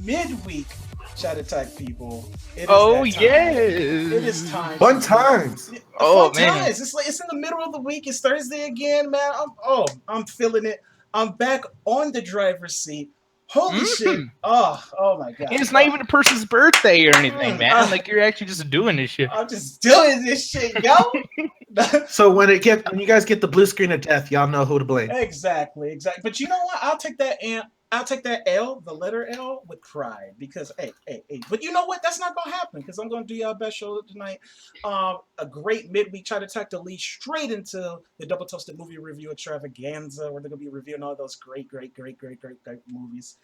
Midweek Chat Attack, people. It is yes. It is time. Fun times. Oh, Fun man. times. It's in the middle of the week. It's Thursday again, man. I'm feeling it. I'm back on the driver's seat. Holy shit. Oh my god. And it's not even a person's birthday or anything, man. Like, you're actually just doing this shit. I'm just doing this shit, yo. So when you guys get the blue screen of death, y'all know who to blame. Exactly. But you know what? I'll take that L, the letter L, with pride, because hey. But you know what? That's not gonna happen, because I'm gonna do y'all best show tonight. A great midweek Chat Attack to lead straight into the Double Toasted movie review extravaganza, where they're gonna be reviewing all those great movies.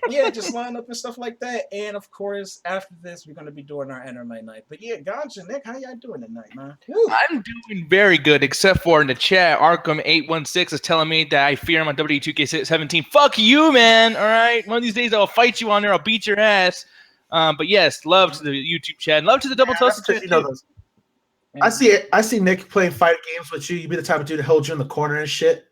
Yeah, just line up and stuff like that. And of course, after this, we're gonna be doing our anime night. But yeah, Ganja, Nick, how y'all doing tonight, man? Woo. I'm doing very good, except for in the chat, Arkham816 is telling me that I fear him on W2K17. Fuck you, man. All right, one of these days I'll fight you on there. I'll beat your ass. But yes, love to the YouTube chat, love to the Double Toasted chat. You know those. I see Nick playing fighting games with you. You be the type of dude to hold you in the corner and shit.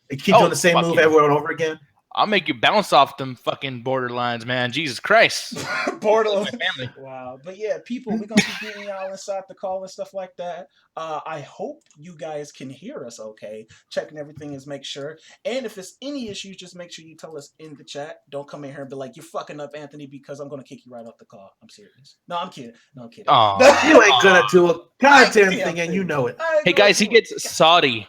And keep doing the same move over and over again. I'll make you bounce off them fucking borderlines, man. Jesus Christ. Borderline family. Wow. But yeah, people, we're going to be getting y'all inside the call and stuff like that. I hope you guys can hear us okay. Checking everything is make sure. And if there's any issues, just make sure you tell us in the chat. Don't come in here and be like, you're fucking up, Anthony, because I'm going to kick you right off the call. I'm serious. No, I'm kidding. You ain't going to do a goddamn thing, and you know it. Hey, guys, he gets Saudi.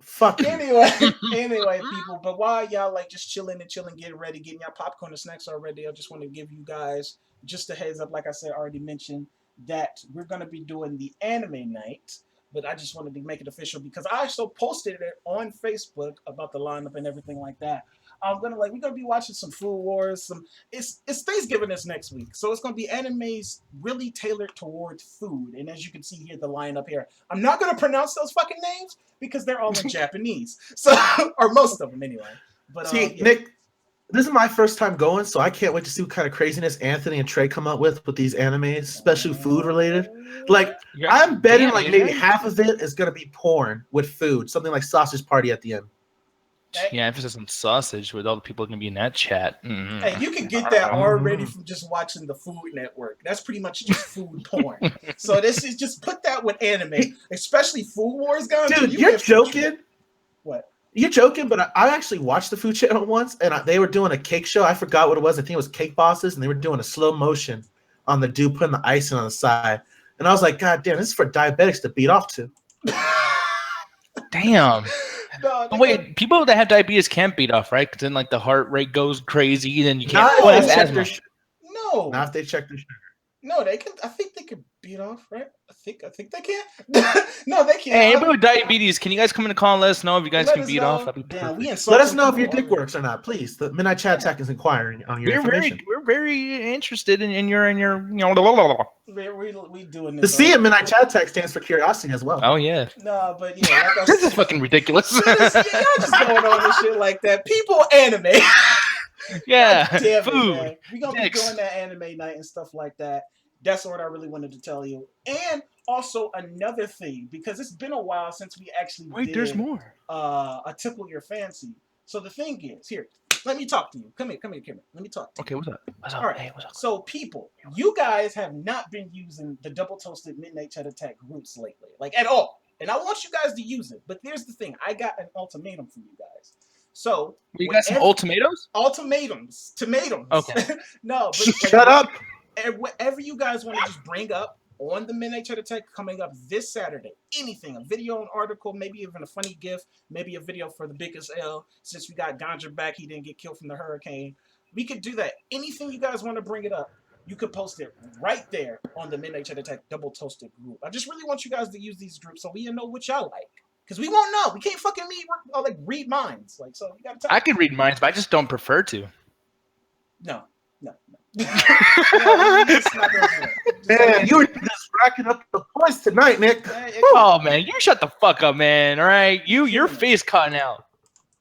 Fuck anyway, people. But while y'all like just chilling, getting ready, getting your popcorn and snacks already, I just want to give you guys just a heads up. Like I said, already mentioned that we're gonna be doing the anime night. But I just wanted to make it official because I also posted it on Facebook about the lineup and everything like that. We're gonna be watching some Food Wars. It's Thanksgiving this next week, so it's gonna be animes really tailored toward food. And as you can see here, the lineup here. I'm not gonna pronounce those fucking names because they're all in Japanese, so or most of them anyway. But see, yeah. Nick, this is my first time going, so I can't wait to see what kind of craziness Anthony and Trey come up with these animes, especially food related. Like, I'm betting like maybe half of it is gonna be porn with food, something like Sausage Party at the end. Yeah, emphasis on sausage with all the people going to be in that chat. Mm-hmm. Hey, you can get that already from just watching the Food Network. That's pretty much just food porn. So this is just put that with anime, especially Food Wars, guys. Dude, you're joking. What? You're joking, but I actually watched the Food Channel once, and they were doing a cake show. I forgot what it was. I think it was Cake Bosses, and they were doing a slow motion on the dude putting the icing on the side. And I was like, God damn, this is for diabetics to beat off to. Damn. No, wait, people that have diabetes can't beat off, right? Because then, like, the heart rate goes crazy, then you can't. No, not if they check their sugar. No, they can. I think they can beat off, right? I think they can. No, they can't. Hey, anybody with diabetes, can you guys come in the call and let us know if you guys can beat off? That'd be perfect. Let us know if your dick works or not, please. The Midnight Chat Attack is inquiring on your information. We're very interested in your we doing this. The C in Midnight Chat Attack stands for curiosity as well. Oh yeah. No, but yeah, like this is fucking ridiculous. Y'all just going on this shit like that. People anime. Yeah, food. We're going to be doing that anime night and stuff like that. That's what I really wanted to tell you. And also another thing, because it's been a while since we actually did there's more. A Tickle Your Fancy. So the thing is, here, let me talk to you. Come here. Let me talk to you. Okay, what's up? All right. Hey, what's up? So people, you guys have not been using the Double Toasted Midnight Chat Attack groups lately, like at all. And I want you guys to use it. But here's the thing. I got an ultimatum for you guys. So you got some ultimatums? Ultimatums. Tomatoes. Okay. No, but shut up. And whatever you guys want to just bring up on the Midnight Chat Attack coming up this Saturday, anything, a video, an article, maybe even a funny GIF, maybe a video for the biggest L. Since we got Ganja back, he didn't get killed from the hurricane. We could do that. Anything you guys want to bring it up, you could post it right there on the Midnight Chat Attack Double Toasted group. I just really want you guys to use these groups so we know what y'all like. Because we won't know. We can't fucking read minds. Like, so you gotta I can read minds, but I just don't prefer to. No. Man, you were just racking up the points tonight, Nick. Oh man, you shut the fuck up, man. All right, your face cutting out.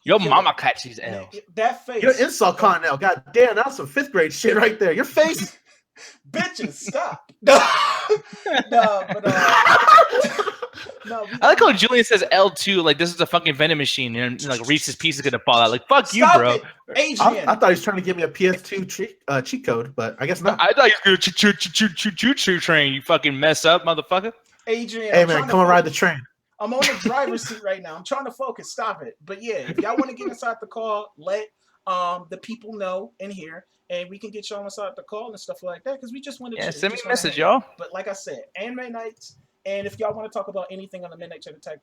Your mama catch these L's. That face. Your insult cutting out. God damn, that's some 5th grade shit right there. Your face. Bitches, stop. No, but I like how Julian says L2, like this is a fucking vending machine, and like Reese's piece is gonna fall out. Like fuck you, bro. It, Adrian. I thought he was trying to give me a PS2 cheat code, but I guess not. I thought he was gonna choo train. You fucking mess up, motherfucker. Adrian, hey man, come and ride the train. I'm on the driver's seat right now. I'm trying to focus. Stop it. But yeah, if y'all want to get inside the call, let the people know in here, and we can get y'all inside the call and stuff like that. Because we just wanted to send me a message, y'all. But like I said, anime nights, and if y'all want to talk about anything on the Midnight Chat Attack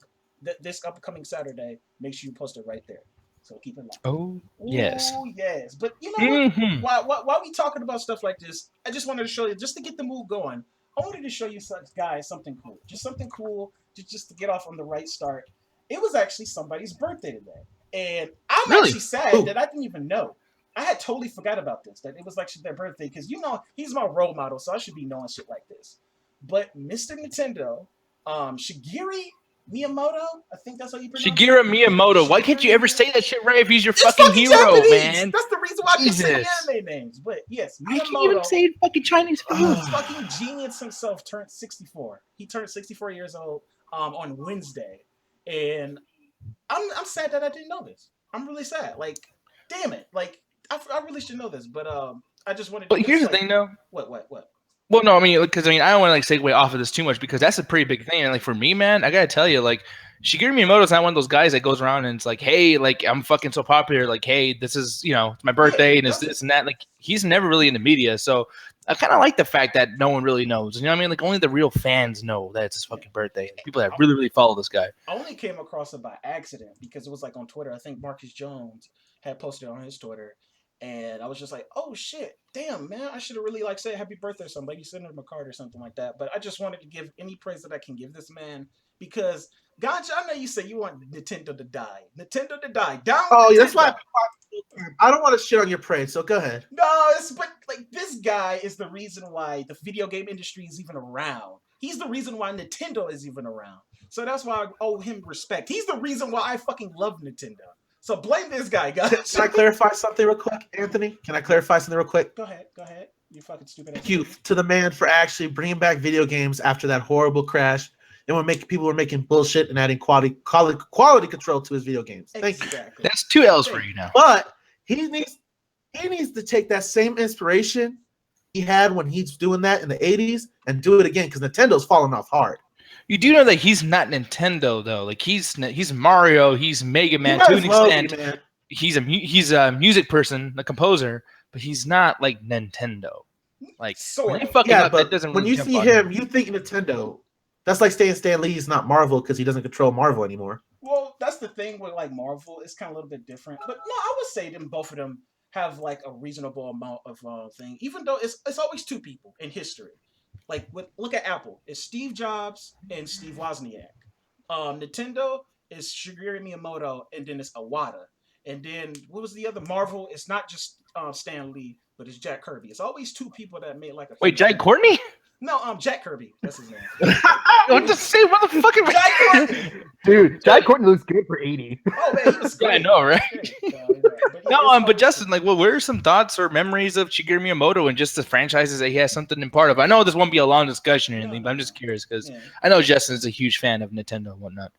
this upcoming Saturday, make sure you post it right there. So keep it locked. Oh yes. Oh yes. But you know, while we talking about stuff like this, I just wanted to show you, just to get the mood going. I wanted to show you guys something cool. Just something cool. Just to get off on the right start. It was actually somebody's birthday today. And I'm actually sad that I didn't even know. I had totally forgot about this, that it was actually their birthday, because you know he's my role model, so I should be knowing shit like this. But Mr. Nintendo, Shigeru Miyamoto, I think that's how you pronounce it. Shigeru Miyamoto. Why can't you ever say that shit right if he's your fucking hero, Japanese. Man? That's the reason why I say anime names. But yes, Miyamoto. I can't even say fucking Chinese food. This fucking genius himself turned 64. He turned 64 years old on Wednesday. And I'm sad that I didn't know this. I'm really sad. Like, damn it. Like, I really should know this. But I just wanted to... But here's the thing, though. What? Well, no, I mean, because I don't want to like segue off of this too much, because that's a pretty big thing. And like for me, man, I gotta tell you, like Shigeru Miyamoto's not one of those guys that goes around and it's like, hey, like I'm fucking so popular, like, hey, this is, you know, it's my birthday and it's this and that. Like he's never really in the media, so I kind of like the fact that no one really knows. You know what I mean? Like only the real fans know that it's his fucking birthday. People that really follow this guy. I only came across it by accident because it was like on Twitter. I think Marcus Jones had posted on his Twitter. And I was just like, oh shit, damn man, I should have really like said happy birthday or something. Maybe send him a card or something like that. But I just wanted to give any praise that I can give this man because Gotcha, I know you say you want Nintendo to die. Nintendo to die. Down. Oh, Nintendo. that's why I don't want to shit on your praise, so go ahead. No, but like this guy is the reason why the video game industry is even around. He's the reason why Nintendo is even around. So that's why I owe him respect. He's the reason why I fucking love Nintendo. So blame this guy, guys. Can I clarify something real quick, Anthony? Can I clarify something real quick? Go ahead. You fucking stupid. Thank you to the man for actually bringing back video games after that horrible crash. And when people were making bullshit and adding quality control to his video games. Thank you. That's 2 L's for you now. But he needs to take that same inspiration he had when he's doing that in the 80s and do it again because Nintendo's falling off hard. You do know that he's not Nintendo though. Like he's Mario, he's Mega Man to an extent. He's a music person, a composer, but he's not like Nintendo. Like sort of. But when you see him, you think Nintendo. That's like saying Stan Lee's not Marvel because he doesn't control Marvel anymore. Well, that's the thing with like Marvel. It's kind of a little bit different. But no, I would say both of them have like a reasonable amount of thing. Even though it's always two people in history. Like look at Apple. It's Steve Jobs and Steve Wozniak. Nintendo is Shigeru Miyamoto and then it's Iwata. And then what was the other Marvel? It's not just Stan Lee, but it's Jack Kirby. It's always two people that made like a. Wait, Jack Courtney? No, Jack Kirby. That's his name. I'm just saying, motherfucker. Jack Courtney. Dude, Jack Courtney looks good for 80. Oh man, he was great. Yeah, I know, right? But Justin, like, what are some thoughts or memories of Shigeru Miyamoto and just the franchises that he has something in part of? I know this won't be a long discussion or anything, but I'm just curious because I know Justin is a huge fan of Nintendo and whatnot.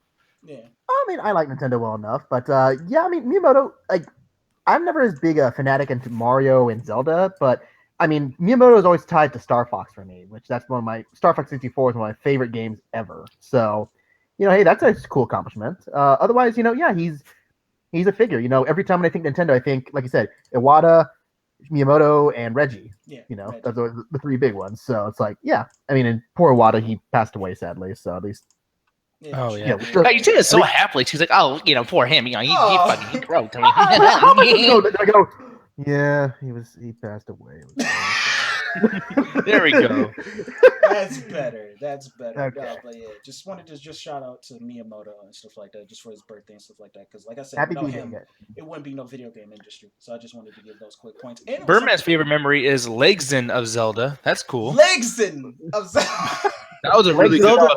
Yeah. I mean, I like Nintendo well enough, but yeah, I mean, Miyamoto, like, I'm never as big a fanatic into Mario and Zelda, but I mean, Miyamoto is always tied to Star Fox for me, which that's one of my Star Fox 64 is one of my favorite games ever. So, hey, that's a cool accomplishment. Otherwise, yeah, he's a figure. Every time when I think Nintendo, I think, like you said, Iwata, Miyamoto, and Reggie. Yeah, Reggie. Those are the three big ones. So it's like, yeah, I mean, and poor Iwata, he passed away sadly. So at least. Yeah, oh yeah, God, you say it so happily. She's like, "Oh, poor him. He fucking broke." How much I go? Yeah, he passed away. There we go. That's better. Okay. No, but yeah, just wanted to shout out to Miyamoto and stuff like that, just for his birthday and stuff like that. Because like I said, without him, it wouldn't be no video game industry. So I just wanted to give those quick points. Birdman's favorite memory is Legsin of Zelda. That's cool. Legsin of Zelda. That was a really good one.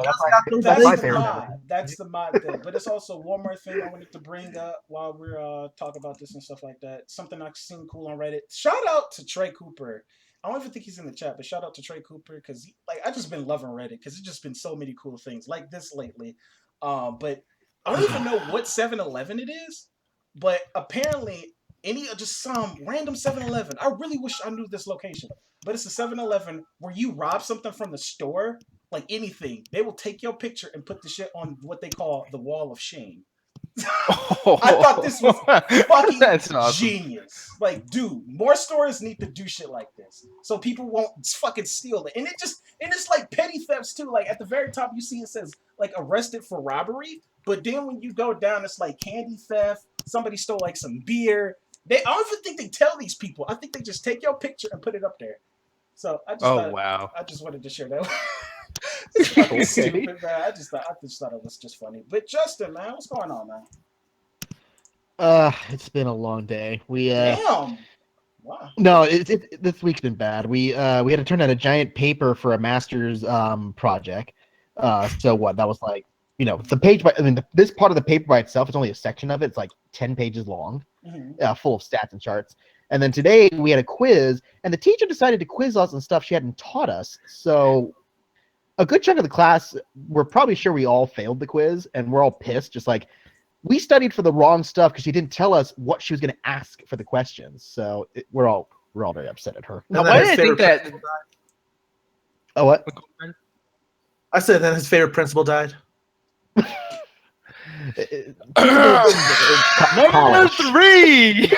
That's the mod thing. But it's also one more thing I wanted to bring up while we're talking about this and stuff like that. Something I've seen cool on Reddit. Shout out to Trey Cooper. I don't even think he's in the chat, but shout out to Trey Cooper because I just been loving Reddit because it's just been so many cool things like this lately. But I don't even know what 7-Eleven it is. But apparently, just some random 7-Eleven. I really wish I knew this location. But it's a 7-Eleven where you rob something from the store, like anything. They will take your picture and put the shit on what they call the wall of shame. I thought this was fucking That's awesome. genius. Like, dude, more stores need to do shit like this so people won't fucking steal it. And it's like petty thefts too. Like at the very top, you see it says like arrested for robbery, but then when you go down, it's like candy theft. Somebody stole like some beer. I don't even think they tell these people. I think they just take your picture and put it up there. So I just I just wanted to share that. It's fucking stupid, man. I just thought it was just funny. But Justin, man, what's going on, man? It's been a long day. Damn. Wow. No, this week's been bad. We had to turn out a giant paper for a master's project. So what? That was like, the page this part of the paper by itself is only a section of it. It's like 10 pages long, full of stats and charts. And then today we had a quiz, and the teacher decided to quiz us on stuff she hadn't taught us. So a good chunk of the class, we're probably sure we all failed the quiz, and we're all pissed. Just like, we studied for the wrong stuff because she didn't tell us what she was going to ask for the questions. So we're all very upset at her. Now, why did I think that? Oh, what? I said that his favorite principal died. Number 3.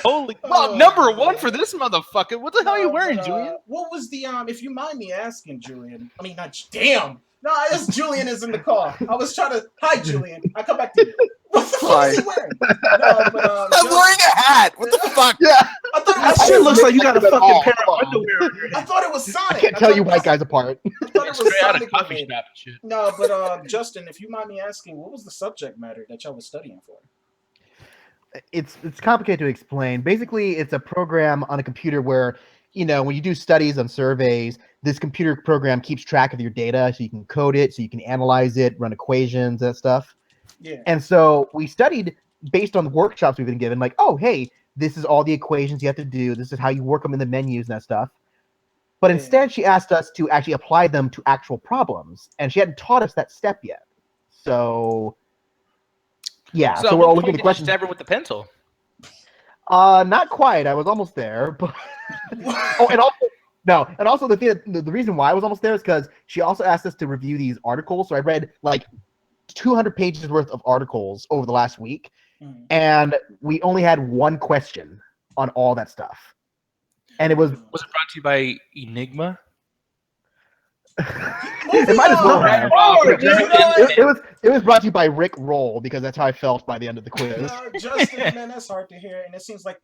Holy well, number 1 for this motherfucker. What the hell are you wearing, Julian? What was the if you mind me asking, Julian? I mean, not damn. No, it's Julian is in the car. I was trying to. Hi, Julian. I come back to you. What the fuck is he wearing? No, but, I'm wearing a hat. What the fuck? Yeah. I thought That shit looks like you got a fucking pair of underwear on your head. I thought it was Sonic. I can't tell you white guys apart. I thought it was Straight out of Sonic coffee related. shop and shit. No, but Justin, if you mind me asking, what was the subject matter that y'all was studying for? It's complicated to explain. Basically, it's a program on a computer where, when you do studies on surveys, this computer program keeps track of your data, so you can code it, so you can analyze it, run equations, that stuff. Yeah. And so we studied based on the workshops we've been given, like, oh, hey, this is all the equations you have to do. This is how you work them in the menus and that stuff. But instead, she asked us to actually apply them to actual problems, and she hadn't taught us that step yet. So, yeah. So we're all looking at the questions. Stab her with the pencil. Not quite. I was almost there, but and also the reason why I was almost there is because she also asked us to review these articles. So I read like 200 pages worth of articles over the last week, and we only had one question on all that stuff. And it was it brought to you by Enigma? It might as well have. It was brought to you by Rick Roll, because that's how I felt by the end of the quiz. Justin, man, that's hard to hear, and it seems like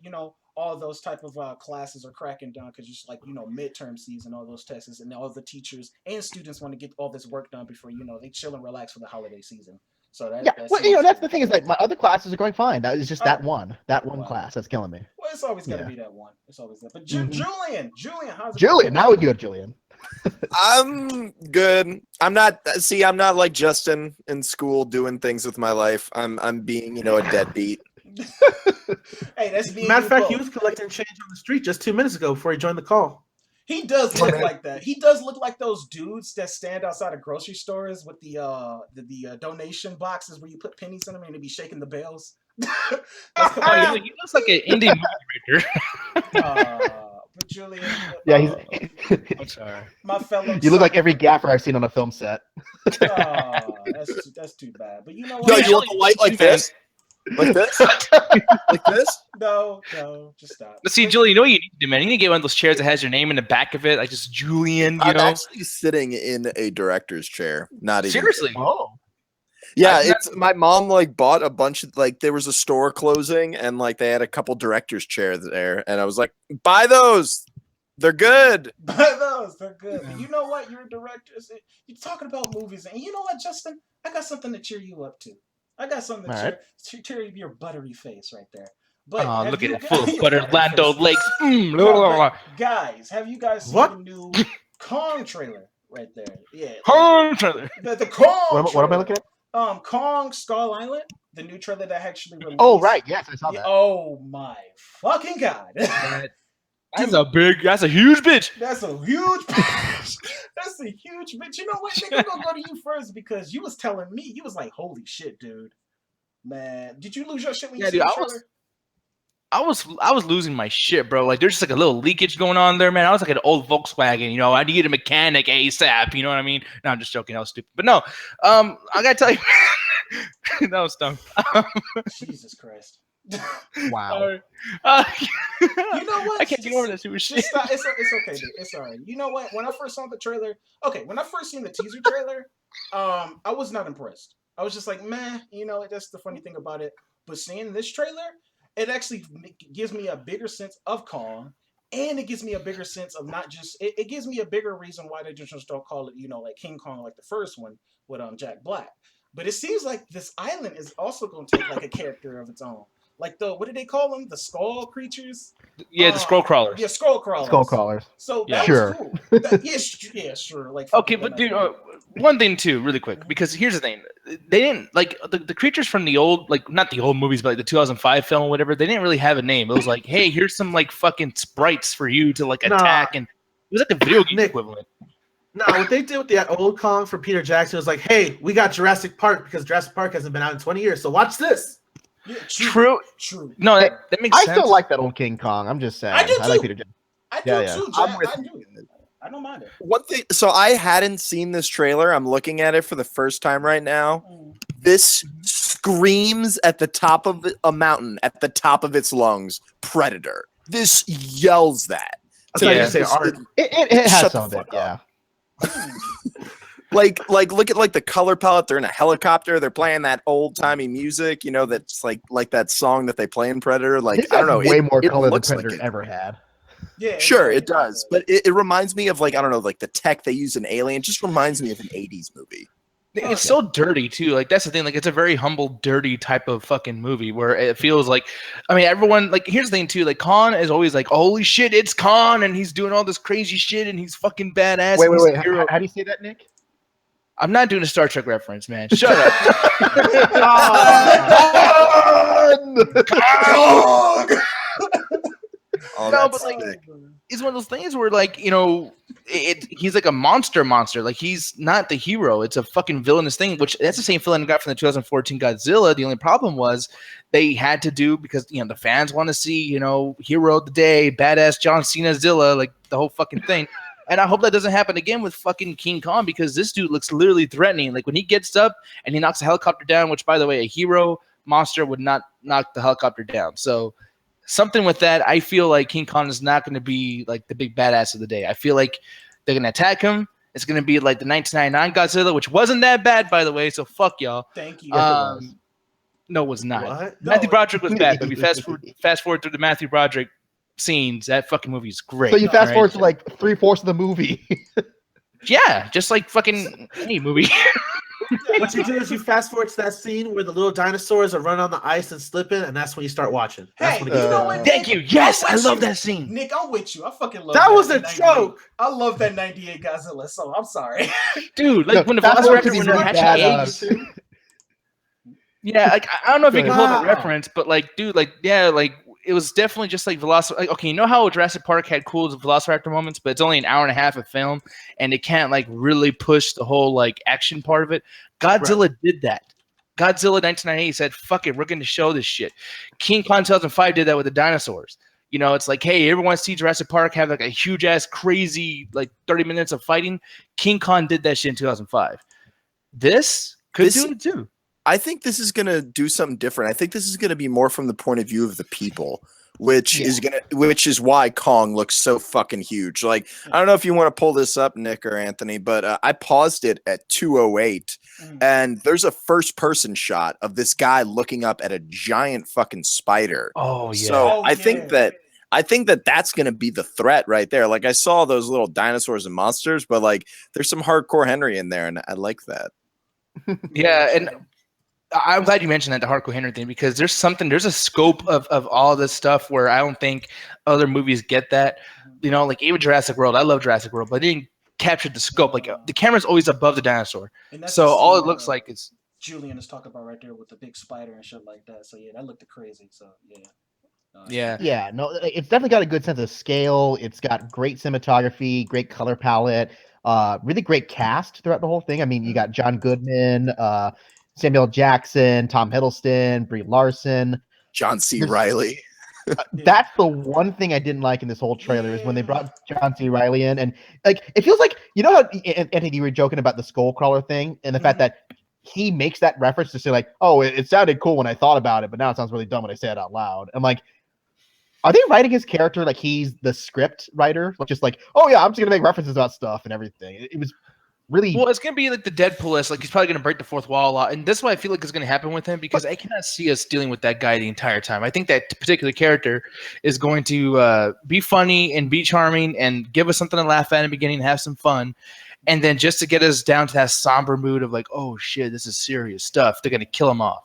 all those type of classes are cracking down because it's like midterm season, all those tests, and all the teachers and students want to get all this work done before they chill and relax for the holiday season. So that's the thing is, like, my other classes are going fine. That is just that one class that's killing me. Well, it's always got to be that one. It's always that. But Julian, how's it Julian? Now we go, Julian. I'm good. I'm not like Justin in school doing things with my life. I'm being, a deadbeat. Hey, that's being. Matter of fact, he was collecting change on the street just 2 minutes ago before he joined the call. He does look like that. He does look like those dudes that stand outside of grocery stores with the donation boxes where you put pennies in them and they be shaking the bells. He looks like an indie movie writer. But Julian, I'm sorry. My fellow. You look like every gaffer I've seen on a film set. That's too bad. But you know what? No, you want the light like this? Like this? Like this? No, just stop. But see, Julian, you know what you need to do, man? You need to get one of those chairs that has your name in the back of it, like just Julian, I'm actually sitting in a director's chair. Not even. Seriously? Oh. Yeah, my mom bought a bunch of there was a store closing and they had a couple director's chairs there, and I was like, buy those. They're good. Buy those. They're good. But you know what? You're a director. You're talking about movies, and you know what, Justin? I got something to cheer you up to. I got something to cheer your buttery face right there. But look at it, full of butter, Lando Lakes. Guys, have you guys seen the new Kong trailer right there? Yeah, Kong trailer. The Kong. What am I looking at? Kong Skull Island, the new trailer that actually released. Oh right, yes, I saw that. Oh my fucking god. That's a huge bitch. That's a huge bitch. That's a huge bitch. You know what, nigga? I'm gonna go to you first because you was telling me, you was like, holy shit, dude. Man, did you lose your shit when you see the trailer? I was losing my shit, bro. Like, there's just like a little leakage going on there, man. I was like an old Volkswagen, you know. I need a mechanic ASAP. You know what I mean? No, I'm just joking. That was stupid. But no, I gotta tell you, that was dumb. Jesus Christ. Wow. You know what? I can't get over that stupid shit. It's okay, dude. It's all right. You know what? When I first saw the trailer, when I first seen the teaser trailer, I was not impressed. I was just like, man, you know, that's the funny thing about it. But seeing this trailer, it actually gives me a bigger sense of Kong, and it gives me a bigger sense of not just. It gives me a bigger reason why they just don't call it, you know, like King Kong, like the first one with Jack Black. But it seems like this island is also going to take like a character of its own. Like what did they call them? The skull creatures? Yeah, the scroll crawlers. Yeah, scroll crawlers. Skull crawlers. So that was cool. Yeah, sure. Like okay, but dude, one thing too, really quick, because here's the thing: they didn't like the creatures from the old, like not the old movies, but like the 2005 film or whatever. They didn't really have a name. It was like, hey, here's some like fucking sprites for you to like attack, and it was like a video game equivalent. No, what they did with the old Kong for Peter Jackson was like, hey, we got Jurassic Park because Jurassic Park hasn't been out in 20 years, so watch this. Yeah, true. No, that makes sense. I still like that old King Kong. I'm just saying. I do too. I like Peter Jackson. I do too, Jack. I don't mind it. One thing, so I hadn't seen this trailer. I'm looking at it for the first time right now. This screams at the top of a mountain, at the top of its lungs, Predator. This yells that. It has some of it, yeah. Like look at like the color palette. They're in a helicopter. They're playing that old timey music. You know, that's like that song that they play in Predator. Like I don't know, way more color than looks Predator like ever had. Yeah, sure it does, but it reminds me of like I don't know, like the tech they use in Alien. It just reminds me of an '80s movie. It's so dirty too. Like that's the thing. Like it's a very humble, dirty type of fucking movie where it feels like, I mean, everyone like. Here's the thing too. Like Khan is always like, holy shit, it's Khan, and he's doing all this crazy shit, and he's fucking badass. Wait. How do you say that, Nick? I'm not doing a Star Trek reference, man. Shut up. No, but like, it's one of those things where, like, you know, he's like a monster. Like, he's not the hero. It's a fucking villainous thing, which that's the same feeling I got from the 2014 Godzilla. The only problem was they had to do, because, you know, the fans want to see, you know, hero of the day, badass John Cena Zilla, like the whole fucking thing. And I hope that doesn't happen again with fucking King Kong, because this dude looks literally threatening. Like when he gets up and he knocks a helicopter down, which, by the way, a hero monster would not knock the helicopter down. So something with that, I feel like King Kong is not going to be like the big badass of the day. I feel like they're going to attack him. It's going to be like the 1999 Godzilla, which wasn't that bad, by the way. So fuck y'all. Thank you. No, it was not. What? Matthew Broderick was bad, but we fast forward through the Matthew Broderick scenes. That fucking movie is great. So you fast forward to like 3/4 of the movie. Yeah, just like fucking any movie. What you do is you fast forward to that scene where the little dinosaurs are running on the ice and slipping, and that's when you start watching. That's when it gets you know what? Thank you. Yes, I love that scene. Nick, I'm with you. I fucking love that. That was a joke. I love that 98 Godzilla, so I'm sorry. Dude, like when the Velociraptor, when they're hatching eggs. Yeah, like I don't know if you can pull the reference, but like, dude, like, yeah, like it was definitely just like Velociraptor. Like, okay, you know how Jurassic Park had cool Velociraptor moments, but it's only an hour and a half of film, and it can't like really push the whole like action part of it. Godzilla did that. Godzilla 1998 said, "Fuck it, we're going to show this shit." King Kong 2005 did that with the dinosaurs. You know, it's like, hey, everyone see Jurassic Park have like a huge ass crazy like 30 minutes of fighting. King Kong did that shit in 2005. This could do it too. I think this is going to do something different. I think this is going to be more from the point of view of the people, which is why Kong looks so fucking huge. Like, I don't know if you want to pull this up, Nick or Anthony, but I paused it at 2:08, and there's a first person shot of this guy looking up at a giant fucking spider. Oh yeah. So I think that that's going to be the threat right there. Like, I saw those little dinosaurs and monsters, but like there's some hardcore Henry in there, and I like that. Yeah, and I'm glad you mentioned that, the hardcore Henry thing, because there's a scope of all this stuff where I don't think other movies get that. You know, like even Jurassic World. I love Jurassic World, but they didn't capture the scope. Like the camera's always above the dinosaur, so all it looks like is Julian is talking about right there with the big spider and shit like that. So yeah, that looked crazy. So yeah. No, it's definitely got a good sense of scale. It's got great cinematography, great color palette. Really great cast throughout the whole thing. I mean, you got John Goodman, Samuel Jackson, Tom Hiddleston, Brie Larson. John C. Reilly. That's the one thing I didn't like in this whole trailer is when they brought John C. Reilly in, and like it feels like how Anthony, you were joking about the Skullcrawler thing and the fact that he makes that reference to say like, oh, it sounded cool when I thought about it, but now it sounds really dumb when I say it out loud. I'm like, are they writing his character like he's the script writer, just like, oh yeah, I'm just gonna make references about stuff and everything? It was really it's gonna be like the Deadpool-esque, like he's probably gonna break the fourth wall a lot, and that's why I feel like it's gonna happen with him because I cannot see us dealing with that guy the entire time. I think that particular character is going to be funny and be charming and give us something to laugh at in the beginning, and have some fun, and then just to get us down to that somber mood of like, oh shit, this is serious stuff. They're gonna kill him off.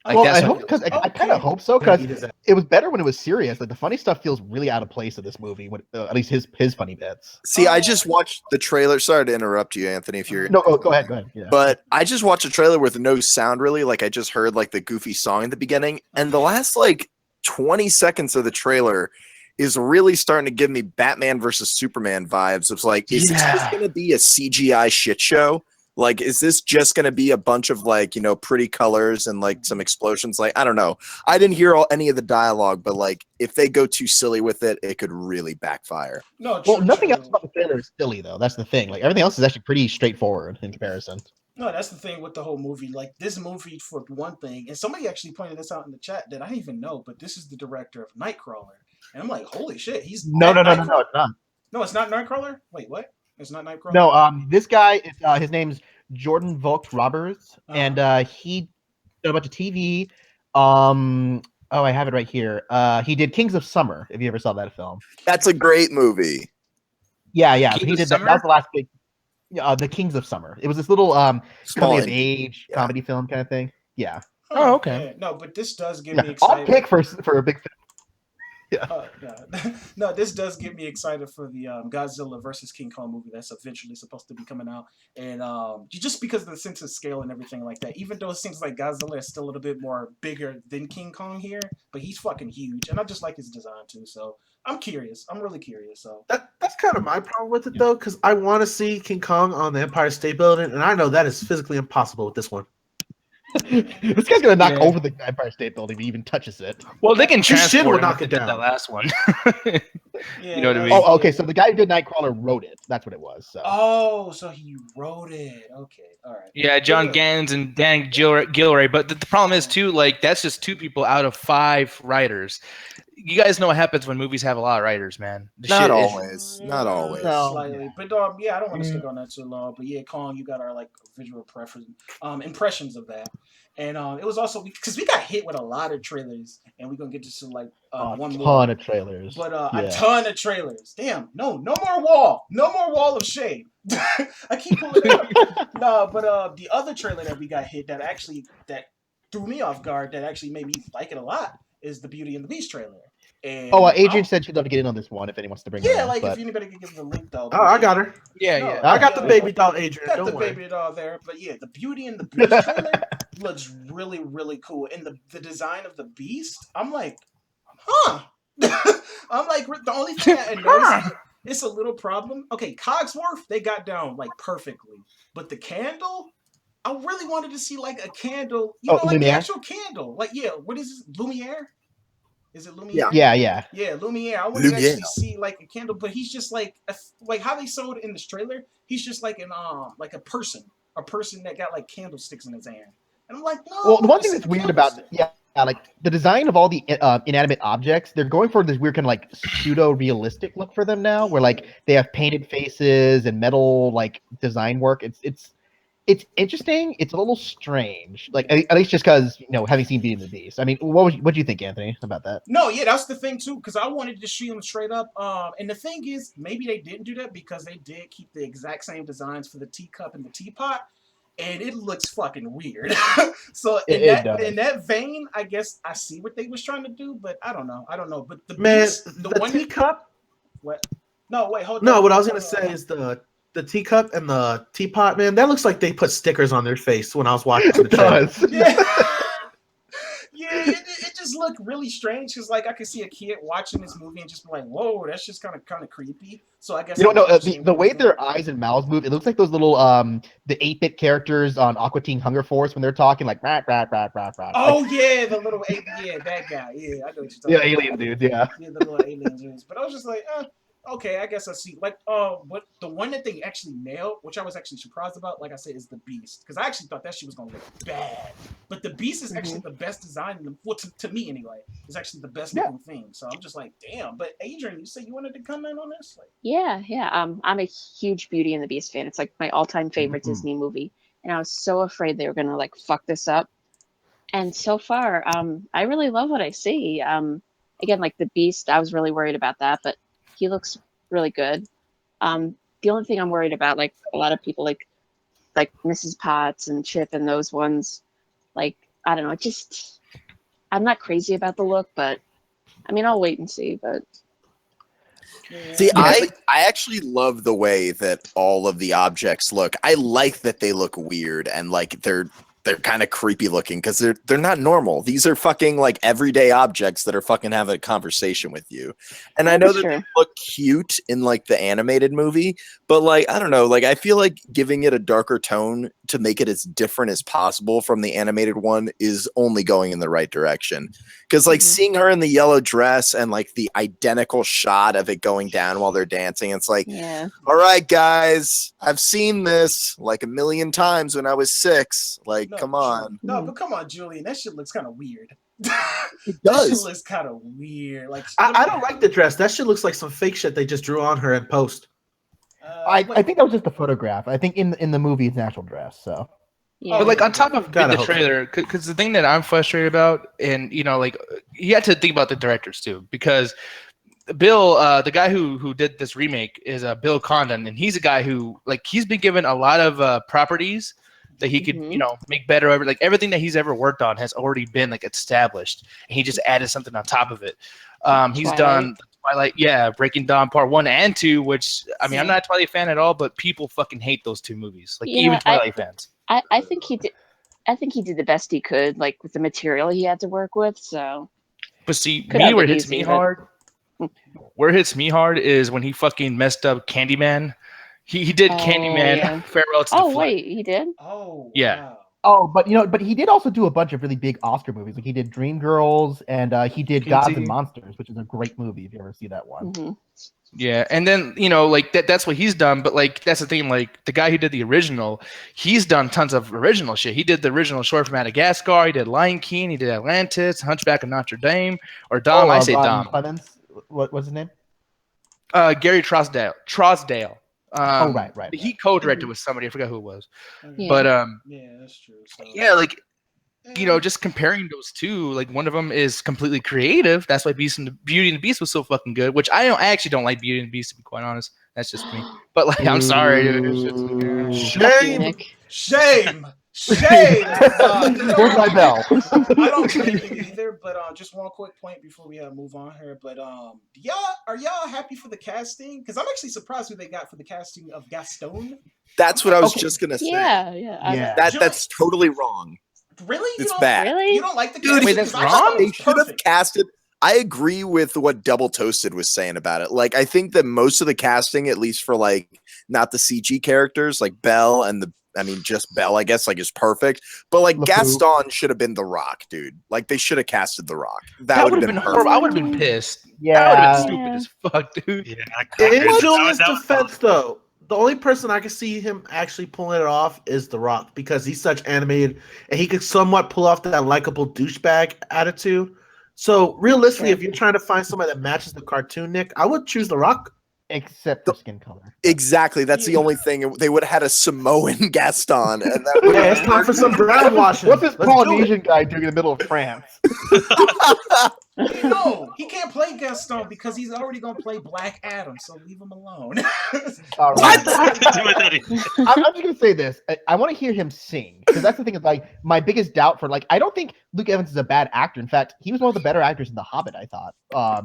Like, well, I kind of hope so because it was better when it was serious. Like the funny stuff feels really out of place in this movie. When, at least his funny bits. See, I just watched the trailer. Sorry to interrupt you, Anthony. If you're go ahead. Yeah. But I just watched a trailer with no sound really. Like I just heard like the goofy song at the beginning, and the last like 20 seconds of the trailer is really starting to give me Batman versus Superman vibes. It's like, is this just going to be a CGI shit show? Like, is this just going to be a bunch of like, pretty colors and like some explosions? Like, I don't know. I didn't hear any of the dialogue, but like, if they go too silly with it, it could really backfire. Nothing else about the trailer is silly though. That's the thing. Like everything else is actually pretty straightforward in comparison. No, that's the thing with the whole movie. Like this movie, for one thing, and somebody actually pointed this out in the chat that I didn't even know, but this is the director of Nightcrawler, and I'm like, holy shit, he's no, it's not. No, it's not Nightcrawler. Wait, what? It's not Nightcrawler. No, this guy is his name's Jordan Vogt-Roberts, and he did a bunch of TV. I have it right here. He did Kings of Summer. If you ever saw that film, that's a great movie. Yeah. He did that. That was the last big. The Kings of Summer. It was this little coming of age comedy film kind of thing. Yeah. Oh, okay. Yeah, no, but this does get me excited. I'll pick for a big film. Yeah. No, this does get me excited for the Godzilla versus King Kong movie that's eventually supposed to be coming out, and just because of the sense of scale and everything like that. Even though it seems like Godzilla is still a little bit more bigger than King Kong here, but he's fucking huge, and I just like his design too. So I'm curious. I'm really curious. So that's kind of my problem with it though, because I want to see King Kong on the Empire State Building, and I know that is physically impossible with this one. This guy's gonna knock over the Empire State Building if he even touches it. Well, they can transport knock it down. That last one. yeah, you know what I mean? Oh, okay. So the guy who did Nightcrawler wrote it. That's what it was. So. Oh, so he wrote it. Okay, all right. Yeah, John Gans and Dan Gilroy. But the problem is too, like that's just 2 people out of 5 writers. You guys know what happens when movies have a lot of writers, man. Not always. Slightly, but yeah, I don't want to stick on that too long. But yeah, Kong, you got our like visual impressions of that, and it was also because we got hit with a lot of trailers, and we're gonna get to like one more. A ton of trailers, but a ton of trailers. Damn, no more wall of shade. I keep pulling it up. No, but the other trailer that we got hit that threw me off guard, that actually made me like it a lot, is the Beauty and the Beast trailer. And Adrian said she'd love to get in on this one if anyone wants to bring her in. Yeah, like if anybody could give the link though. Oh, I got her. Yeah. I got the baby doll, Adrian. Got Don't the worry. baby doll there. But yeah, the Beauty and the Beast trailer looks really, really cool. And the design of the beast, I'm like, huh. I'm like, the only thing I noticed, it's a little problem. Okay, Cogsworth, they got down like perfectly. But the candle, I really wanted to see like a candle, like Lumiere? the actual candle. Like, what is it? Lumiere? Is it Lumiere? Yeah. Yeah, Lumiere. I wanted to actually see like a candle, but he's just like how they showed it in this trailer. He's just like a person that got like candlesticks in his hand. And I'm like, no. Well, the one thing that's weird about like the design of all the inanimate objects, they're going for this weird kind of like pseudo realistic look for them now, where like they have painted faces and metal like design work. It's interesting. It's a little strange, like at least just because having seen Beauty and the Beast. I mean, what do you think, Anthony, about that? No, yeah, that's the thing too, because I wanted to shoot them straight up. And the thing is, maybe they didn't do that because they did keep the exact same designs for the teacup and the teapot, and it looks fucking weird. So in that vein, I guess I see what they was trying to do, but I don't know. But the beast, the one teacup. What? No, wait, hold on. No, what I was gonna say is the teacup and the teapot, man, that looks like they put stickers on their face when I was watching the trailer. Yeah, it just look really strange because like I could see a kid watching this movie and just be like, "Whoa, that's just kind of creepy." So I guess You don't know the way their eyes and mouths move. It looks like those little the 8-bit characters on Aqua Teen Hunger Force when they're talking like rat rat rat rat rat. Oh like, yeah, the little that guy. Yeah, I know what you're talking yeah, about. alien dudes. Yeah. Yeah, the little alien dudes. But I was just like, okay, I guess I see. Like, what the one that they actually nailed, which I was actually surprised about, like I said, is the Beast, because I actually thought that shit was gonna look bad. But the Beast is actually the best design in the, well, to me anyway, is actually the best looking thing. So I'm just like, damn. But Adrian, you said you wanted to comment on this? Like, Yeah. I'm a huge Beauty and the Beast fan. It's like my all-time favorite Disney movie, and I was so afraid they were gonna like fuck this up. And so far, I really love what I see. Again, like the Beast, I was really worried about that, but he looks really good. The only thing I'm worried about, like a lot of people, like Mrs. Potts and Chip and those ones, like I don't know, just I'm not crazy about the look, but I mean I'll wait and see. But see, I actually love the way that all of the objects look. I like that they look weird and like they're kind of creepy looking because they're not normal. These are fucking like everyday objects that are fucking having a conversation with you. And I know that they look cute in like the animated movie, but like I don't know, like I feel like giving it a darker tone to make it as different as possible from the animated one is only going in the right direction. Because like seeing her in the yellow dress and like the identical shot of it going down while they're dancing, it's like, all right, guys, I've seen this like a million times when I was 6. Like, come on. No, but come on, Julian. That shit looks kind of weird. It does. That shit looks kind of weird. Like, I don't like the dress. That shit looks like some fake shit they just drew on her in post. I think that was just a photograph. I think in the movie it's an actual dress. So. Yeah. But like on top of the trailer, because the thing that I'm frustrated about, and you know, like you have to think about the directors too, because Bill, the guy who did this remake is Bill Condon, and he's a guy who like he's been given a lot of properties that he could you know make better. Over like everything that he's ever worked on has already been like established, and he just added something on top of it. He's done Twilight, Breaking Dawn Part 1 and 2, which I mean I'm not a Twilight fan at all, but people fucking hate those two movies, like even Twilight fans. I think he did. I think he did the best he could, like with the material he had to work with. So, but see, where it hits me hard is when he fucking messed up Candyman. He did Candyman. Farewell to the Flight. Wait, he did? Oh, yeah. Wow. Oh, but he did also do a bunch of really big Oscar movies. Like he did Dreamgirls and he did Gods and Monsters, which is a great movie if you ever see that one. Yeah, and then you know, like that's what he's done. But like that's the thing, like the guy who did the original, he's done tons of original shit. He did the original short from Madagascar. He did Lion King. He did Atlantis, Hunchback of Notre Dame, or Dom. I say Dom. Clemens. What's his name? Gary Trosdale. Right. He co-directed with somebody. I forgot who it was. Yeah. But yeah, that's true. So, yeah, like. You know, just comparing those two, like one of them is completely creative. That's why Beauty and the Beast was so fucking good. Which I actually don't like Beauty and the Beast, to be quite honest. That's just me. But like, I'm sorry, dude. Shame. Where's my bell? I don't blame you either. But just one quick point before we move on here. But are y'all happy for the casting? Because I'm actually surprised who they got for the casting of Gaston. That's what I was just gonna say. Yeah. That's totally wrong. Really? It's bad. Really? You don't like the Dude, wait, that's wrong? They should have casted. I agree with what Double Toasted was saying about it. Like, I think that most of the casting, at least for like not the CG characters, like Belle and just Belle, I guess, like is perfect. But like Gaston should have been The Rock, dude. Like they should have casted The Rock. That would have been horrible. I would have been pissed. Yeah, that would have been stupid as fuck, dude. Yeah, in Julian's defense, though, the only person I can see him actually pulling it off is The Rock because he's such animated and he could somewhat pull off that likable douchebag attitude. So realistically, if you're trying to find somebody that matches the cartoon, Nick, I would choose The Rock. Except for skin color. Exactly. That's the only thing. They would have had a Samoan Gaston. And that it's time for some brown washing. What's this Polynesian guy doing in the middle of France? No, he can't play Gaston because he's already gonna play Black Adam. So leave him alone. All What? right. I'm just gonna say this. I want to hear him sing because that's the thing. Is like my biggest doubt for I don't think Luke Evans is a bad actor. In fact, he was one of the better actors in The Hobbit. I thought.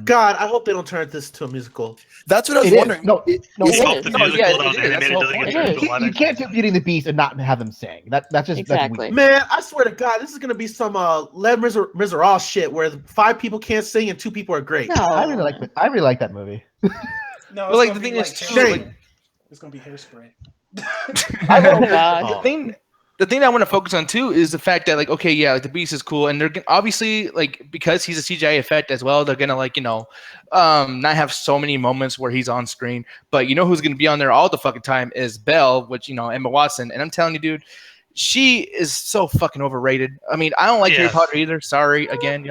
God, I hope they don't turn this to a musical. That's what I was It is. wondering. No, It Hope is. the No, musical yeah, that was it is. That's animated the whole doesn't point. get turned into you live can't action. do Beauty and the Beast and not have them sing. That's just Exactly. That's weird. Man, I swear to God, this is gonna be some Les Miserables shit where 5 people can't sing and 2 people are great. No. I really like that movie. No, But like gonna the be thing is, hairspray. too, like, It's gonna be Hairspray. Oh God. the thing that I want to focus on too is the fact that like, okay, yeah, like the Beast is cool, and they're obviously like because he's a CGI effect as well, they're gonna like not have so many moments where he's on screen. But you know who's gonna be on there all the fucking time is Belle, which Emma Watson, and I'm telling you, dude, she is so fucking overrated. I mean, I don't like Harry Yes. Potter either. Sorry again,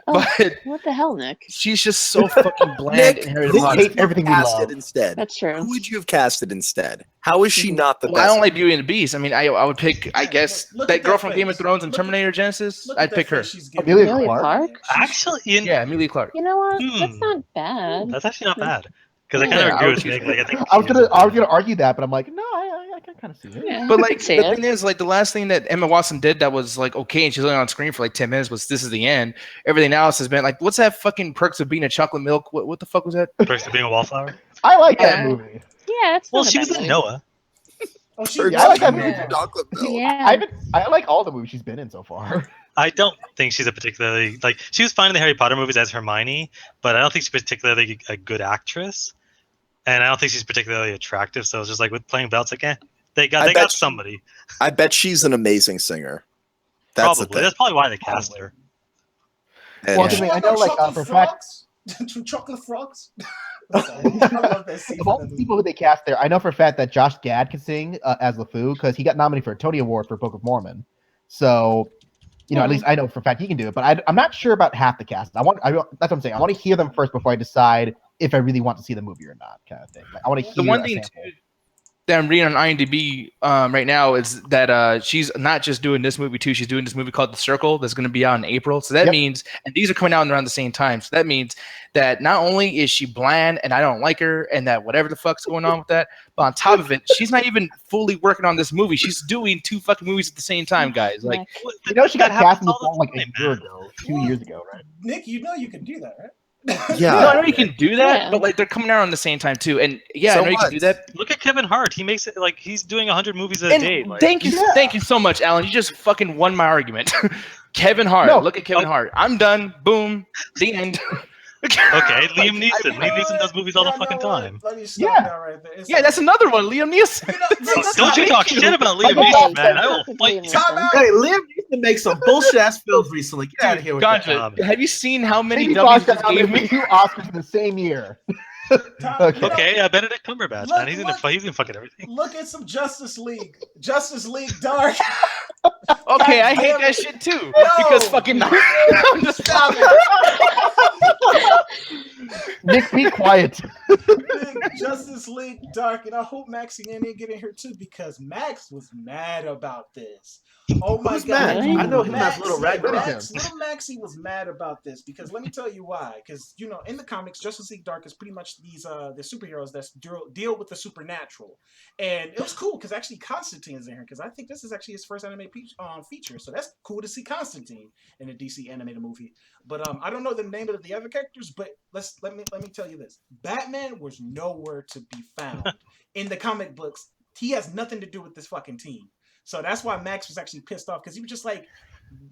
Oh, but what the hell, Nick? she's just so fucking bland Nick, in Harry who would Potter. you hate everything we have love. casted instead? That's true. Who would you have casted instead? How is she not the Well, I best? don't like Beauty and the Beast. I mean, I would pick, I guess, Look that at girl that from face. Game of Thrones and Look at- Terminator Genesis. Look at I'd that pick her. face she's giving Amelia me. Clark? Actually, Yeah, Emilia Clarke. You know what? That's Hmm. not bad. that's actually not bad. Because I Yeah, kind of I agree would with choose Nick. her. Like, I think I was she's gonna argue that, but I'm like, no, I can kind of see it. Yeah, But I like could see the it. thing is, like the last thing that Emma Watson did that was like okay, and she's only on screen for like 10 minutes was This Is the End. Everything else has been like, what's that fucking Perks of Being a Chocolate Milk? What the fuck was that? Perks of Being a Wallflower. I like that Yeah. movie. Yeah, it's Well, not a she bad was in movie. Noah. Oh, she Perks Yeah, I like that of movie Being a too. Chocolate Milk. Yeah. I like all the movies she's been in so far. I don't think she's a particularly she was fine in the Harry Potter movies as Hermione, but I don't think she's particularly a good actress, and I don't think she's particularly attractive. So it's just like with playing Belle, it's like, they bet got she- somebody. I bet she's an amazing singer. That's the Probably thing. that's probably why they cast her. And Well, Did you I want know, no like, chocolate for a fact- frogs? Chocolate frogs? I'm sorry. I love that scene. Of all the people who they cast there, I know for a fact that Josh Gad can sing as LeFou because he got nominated for a Tony Award for Book of Mormon. So, at least I know for a fact he can do it. But I'm not sure about half the cast. That's what I'm saying. I want to hear them first before I decide if I really want to see the movie or not, kind of thing. Like, I want to hear The one a thing sample. too, that I'm reading on IMDb right now is that she's not just doing this movie too. She's doing this movie called The Circle that's going to be out in April. So that Yep. means, and these are coming out around the same time. So that means that not only is she bland and I don't like her and that whatever the fuck's going on with that, but on top of it, she's not even fully working on this movie. She's doing 2 fucking movies at the same time, guys. Like, She got cast in the all film like a time, year man. ago, 2 years ago, right? Nick, you know you can do that, right? Yeah. no, I know you can do that, Yeah. but like they're coming out on the same time too. And yeah, So I know you what? can do that. Look at Kevin Hart. He makes it like he's doing 100 movies a And day. Like, thank you so much, Alan. You just fucking won my argument. Kevin Hart. No. Look at Kevin Hart. I'm done. Boom. The end. okay, Liam Neeson. Liam Neeson does movies all the You know fucking what? time. Let me stop Yeah. that right there. It's Yeah, that's another one. Liam Neeson. Don't you talk shit about Liam Like, Neeson, man. I will fight you. Time out. Hey, Liam Neeson makes some bullshit ass films recently. Get out of here with that. Ganja, have you seen how many Maybe W's Josh he got gave nominated for me? 2 Oscars in the same year. Okay. Okay, Benedict Cumberbatch, Look, man. He's in fucking everything. Look at some Justice League. Justice League Dark. Okay, I hate damn that it. shit too. No. Because fucking I'm just Stop it. Nick, be quiet. Big Justice League Dark, and I hope Maxie didn't get in here too because Max was mad about this. Oh my Who's god! Max? I know him as Little Red Max, little Maxie was mad about this because let me tell you why. Because in the comics, Justice League Dark is pretty much these the superheroes that deal with the supernatural, and it was cool because actually Constantine is in here because I think this is actually his first anime feature, so that's cool to see Constantine in a DC animated movie. But I don't know the name of the other characters, but let me tell you this: Batman was nowhere to be found in the comic books. He has nothing to do with this fucking team. So that's why Max was actually pissed off because he was just like,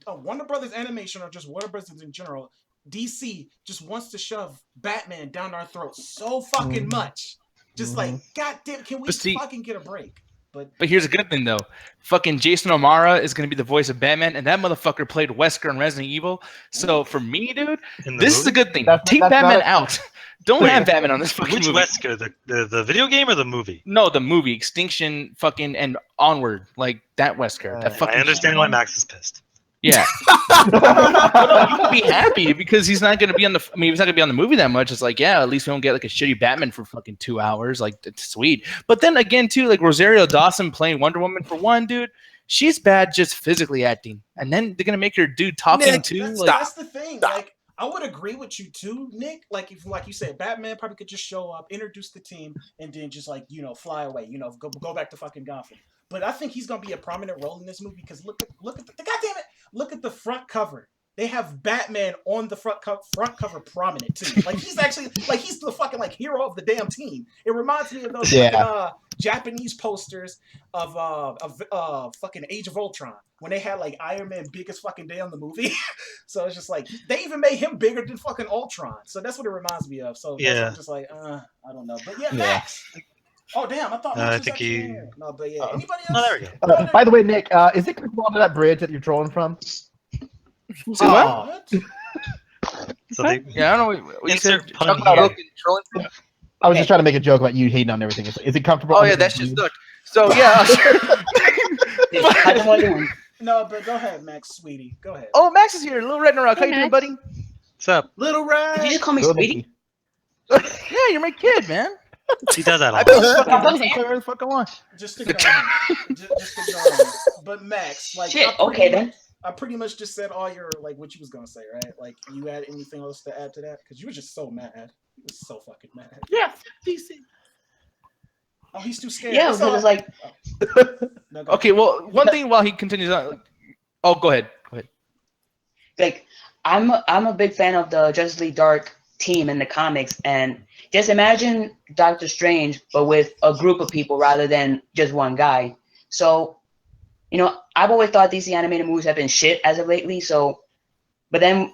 Warner Brothers Animation or just Warner Brothers in general, DC just wants to shove Batman down our throats so fucking much. Just like, goddamn, can we fucking get a break? But here's a good thing though. Fucking Jason O'Mara is gonna be the voice of Batman, and that motherfucker played Wesker in Resident Evil. So for me, dude, this is a good thing. Take Batman out. Don't have Batman on this fucking Which movie. Wesker? The video game or the movie? No, the movie Extinction, fucking and Onward, like that Wesker. That fucking I understand why Max is pissed. Yeah. But you can be happy because he's not going to be on the. I mean, he's not going to be on the movie that much. It's like, yeah, at least we don't get like a shitty Batman for fucking 2 hours. Like, it's sweet. But then again, too, like Rosario Dawson playing Wonder Woman for one, dude. She's bad just physically acting, and then they're gonna make her do talking Nick, too. That's, Like, that's the thing. Like, I would agree with you too, Nick. Like if, like you said, Batman probably could just show up, introduce the team, and then just like fly away. Go back to fucking Gotham. But I think he's gonna be a prominent role in this movie because look at the goddamn it, look at the front cover. They have Batman on the front cover prominent too. Like he's actually like he's the fucking like hero of the damn team. It reminds me of those fucking Japanese posters of fucking Age of Ultron when they had like Iron Man big as fucking day on the movie. So it's just like they even made him bigger than fucking Ultron. So that's what it reminds me of. So I'm just like I don't know. But yeah, Max. Oh damn! I thought Max was actually here. No, but yeah. Anybody else? Oh, there we go. By the way, Nick, is it comfortable to that bridge that you're trolling from? What? So they Yeah, I don't know what you said. insert pun Chuck here. Hook and trolling. I was just trying to make a joke about you hating on everything. Is it comfortable? Oh under yeah, the that's just bridge? look. So yeah. No, but go ahead, Max, sweetie. Go ahead. Oh, Max is here. Little Red and Rock. How Hey, you doing, Max. buddy? What's up? Little Red. Did you just call me Go, sweetie? Nicky. Yeah, you're my kid, man. He does that a I lot. bet you fucking doesn't whatever the fuck I want. Just ignore him. Just ignore him. But Max, like, Shit, okay then. I pretty much just said all your like what you was gonna say, right? Like, you had anything else to add to that? Because you were just so mad. You was so fucking mad. Yeah, DC. Oh, he's too scared. Yeah, That's because all. it's like, No, go Okay, well, one thing while he continues on. Oh, go ahead. Go ahead. like I'm a big fan of the Justice League Dark team in the comics, and just imagine Doctor Strange, but with a group of people rather than just one guy. So, I've always thought DC animated movies have been shit as of lately. So, but then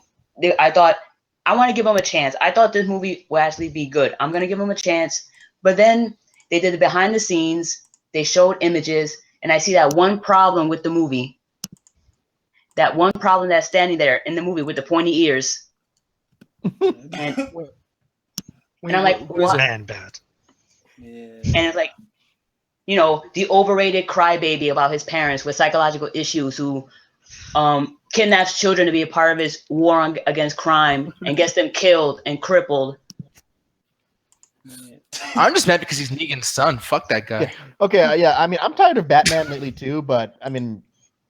I thought I want to give them a chance. I thought this movie would actually be good. I'm gonna give them a chance. But then they did the behind the scenes. They showed images, and I see that one problem with the movie. That one problem that's standing there in the movie with the pointy ears. And I'm like, what? Man, bad. Yeah. And it's like, the overrated crybaby about his parents with psychological issues who kidnaps children to be a part of his war against crime and gets them killed and crippled. I'm just mad because he's Negan's son. Fuck that guy. Yeah. Okay, yeah. I mean, I'm tired of Batman lately too, but I mean,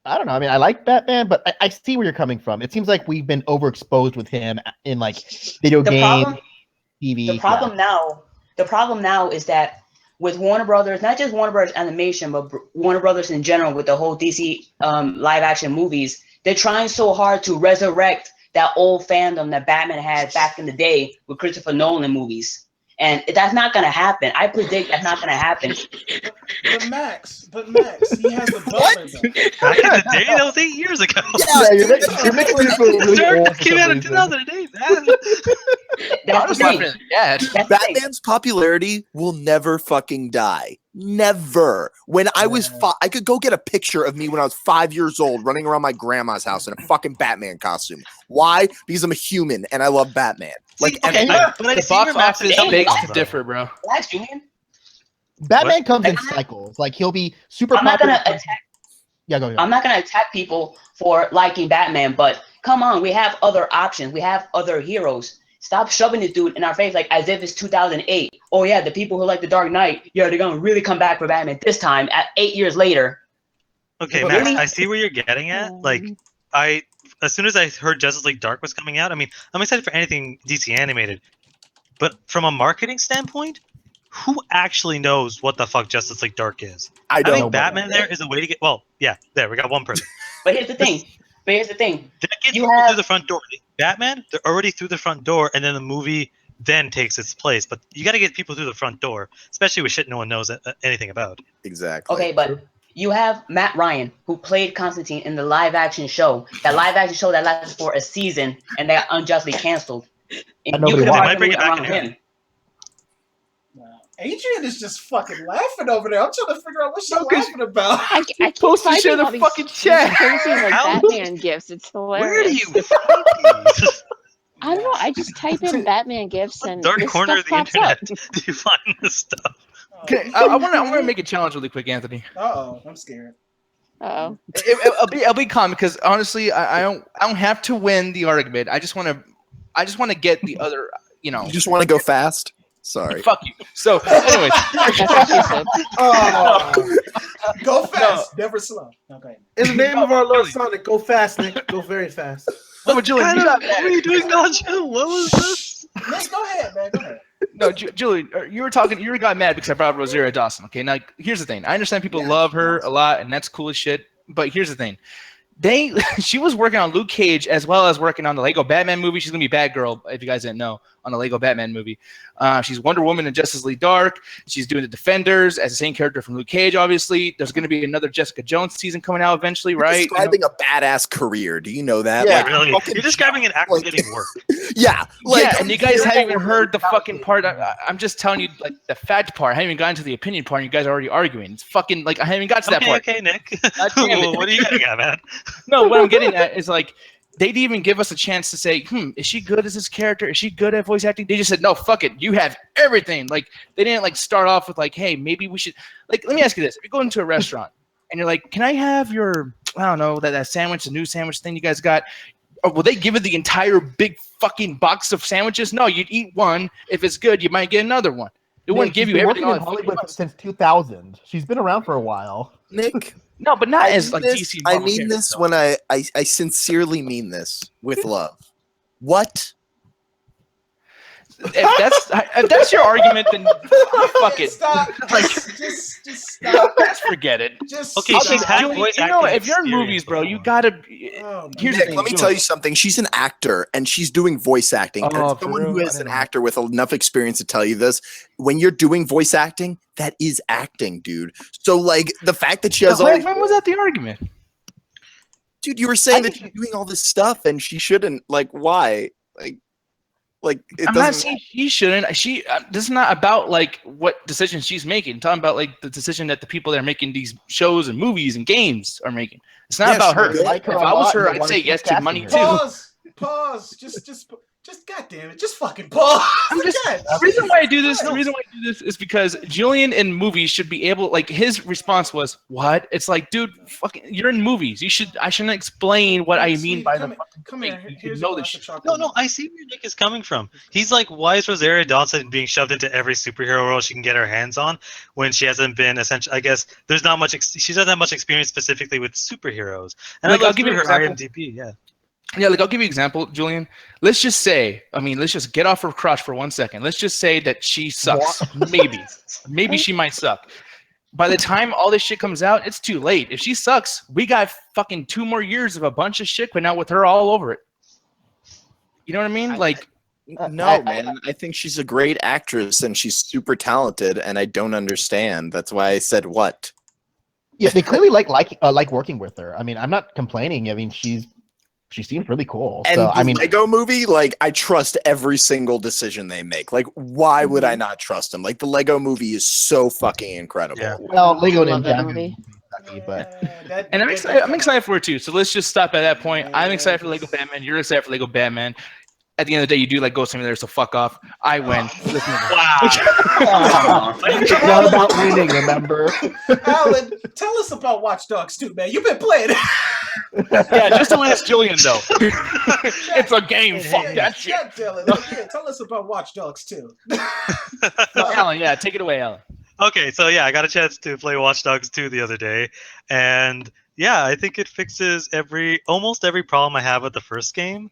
I don't know. I mean, I like Batman, but I see where you're coming from. It seems like we've been overexposed with him in like video games, TV. The problem now is that with Warner Brothers, not just Warner Brothers Animation, but Warner Brothers in general, with the whole DC live action movies, they're trying so hard to resurrect that old fandom that Batman had back in the day with Christopher Nolan movies. And that's not going to happen. I predict that's not going to happen. But Max, he has a butler though. Back in the day, that was 8 years ago. Yeah, you're making me feel really Dark old for came some out in reason. 2008, man. That's the thing. Yeah. That's the thing. Batman's popularity will never fucking die. Never. When I was I could go get a picture of me when I was 5 years old running around my grandma's house in a fucking Batman costume. Why? Because I'm a human and I love Batman. Like, but I The see box where Max is office coming begs from, to though. differ, bro. That's Julian. Batman What? comes in cycles. Like he'll be super I'm not popular. gonna attack. Yeah, go ahead. I'm not gonna attack people for liking Batman, but come on, we have other options. We have other heroes. Stop shoving this dude in our face like as if it's 2008. Oh yeah, the people who like the Dark Knight, yeah, they're gonna really come back for Batman this time at 8 years later. Okay, But Max, really- I see where you're getting at. Like, as soon as I heard Justice League Dark was coming out, I mean, I'm excited for anything DC animated. But from a marketing standpoint, who actually knows what the fuck Justice League Dark is? I I don't. think Batman there is a way to get. Well, yeah, there we got one person. But here's the thing. That gets You people have- through the front door. Batman, they're already through the front door, and then the movie then takes its place. But you got to get people through the front door, especially with shit no one knows anything about. Exactly. Okay, but you have Matt Ryan, who played Constantine in the live action show. That live action show that lasted for a season and that got unjustly canceled. And nobody you could watched. have They might bring it back around in him. Adrian is just fucking laughing over there. I'm trying to figure out what she's No, 'cause- laughing about. I keep Supposed to finding share the all these fucking chat. crazy like How- Batman gifts. It's hilarious. Where do you find these? I don't know. I just type in Batman gifts and Dark this corner of stuff the pops internet. up. Do you find this stuff? Okay, I want to make a challenge really quick, Anthony. Uh-oh, I'm scared. Uh-oh. I'll be calm because honestly, I don't have to win the argument. I just want to get the other. You just want to go fast? Sorry. Fuck you. So, anyways, That's what she said. Oh, go fast, never slow. Okay. In the name of our Lord Sonic, go fast, Nick. Go very fast. No, but Julian, What were you doing, Nacho? What was this? Nick, go ahead, man. Go ahead. No, Julie, you got mad because I brought up Rosario Dawson. Okay, now here's the thing. I understand people love her a lot, and that's cool as shit. But here's the thing. She was working on Luke Cage as well as working on the Lego Batman movie. She's gonna be Batgirl, if you guys didn't know, on the Lego Batman movie. She's Wonder Woman in Justice League Dark. She's doing the Defenders as the same character from Luke Cage. Obviously, there's gonna be another Jessica Jones season coming out eventually, right? You're describing a badass career. Do you know that? Yeah, like, really. You're describing an actor getting work. Yeah, and you guys haven't even heard the fucking part. I'm just telling you, like the fact part. I haven't even gotten to the opinion part. And you guys are already arguing. It's fucking like I haven't even got to that part. Okay, Nick. What are you getting at, man? No, what I'm getting at is like they didn't even give us a chance to say, is she good as this character? Is she good at voice acting? They just said, no, fuck it. You have everything. Like they didn't like start off with like, hey, maybe we should like, let me ask you this. If you go into a restaurant and you're like, can I have your, I don't know, that sandwich, the new sandwich thing you guys got? Or will they give it the entire big fucking box of sandwiches? No, you'd eat one. If it's good, you might get another one. It wouldn't give you everything. Working in Hollywood since 2000. She's been around for a while. Nick. No, but not as like DC. I mean this when I sincerely mean this with love. What? If that's your argument, then fuck it. Stop. Like, just stop. Just forget it. Just Okay, stop. she's had Julie, voice you know, acting if you're in experience movies, bro, you before. gotta. Oh, Here's the Nick, thing. let me tell you something. She's an actor and she's doing voice acting. Oh, And for someone real? who I is an didn't know. actor with enough experience to tell you this, when you're doing voice acting, that is acting, dude. So like the fact that she has all When was that the argument? dude, you were saying that she's doing all this stuff and she shouldn't. Like, why? Like it I'm doesn't. not saying she shouldn't. This is not about like what decisions she's making. I'm talking about like the decision that the people that are making these shows and movies and games are making. It's not about her. Like her If a I was lot, her, and I'd say wanted yes to casting money her. too. Pause. Just goddamn it. Just fucking pause. The reason why I do this is because Julian in movies should be able, like his response was, "What?" It's like, dude, fucking, you're in movies. I shouldn't explain what I mean by the. Come here. You Here's know your this glass of shit. chocolate. No, I see where Nick is coming from. He's like, why is Rosario Dawson being shoved into every superhero role she can get her hands on when she hasn't been essentially? I guess there's not much. She doesn't have much experience specifically with superheroes. And Like, I'll give you her IMDb. Yeah. Yeah, like I'll give you an example, Julian. Let's just get off her crotch for 1 second. Let's just say that she sucks. Maybe she might suck. By the time all this shit comes out, it's too late. If she sucks, we got fucking 2 more years of a bunch of shit putting out with her all over it. You know what I mean? Like, No, man. I think she's a great actress and she's super talented, and I don't understand. That's why I said what. Yeah, they clearly like working with her. I mean, I'm not complaining. I mean, she seems really cool. And So the I mean, Lego movie, like I trust every single decision they make. Like, why would I not trust them? Like the Lego movie is so fucking incredible. Yeah. well, Lego I love that Ninjago movie. but and I'm excited for it too. So let's just stop at that point. I'm excited for Lego Batman. You're excited for Lego Batman. At the end of the day, you do like Ghost Simulator, so fuck off. I win. Let's move on. it's not about winning, remember? Alan, tell us about Watch Dogs 2, man. You've been playing it. Yeah, just don't ask Julian though. It's a game. Fuck that shit. Tell us about Watch Dogs 2. So, Alan, yeah, take it away, Alan. Okay, so yeah, I got a chance to play Watch Dogs 2 the other day, and yeah, I think it fixes almost every problem I have with the first game.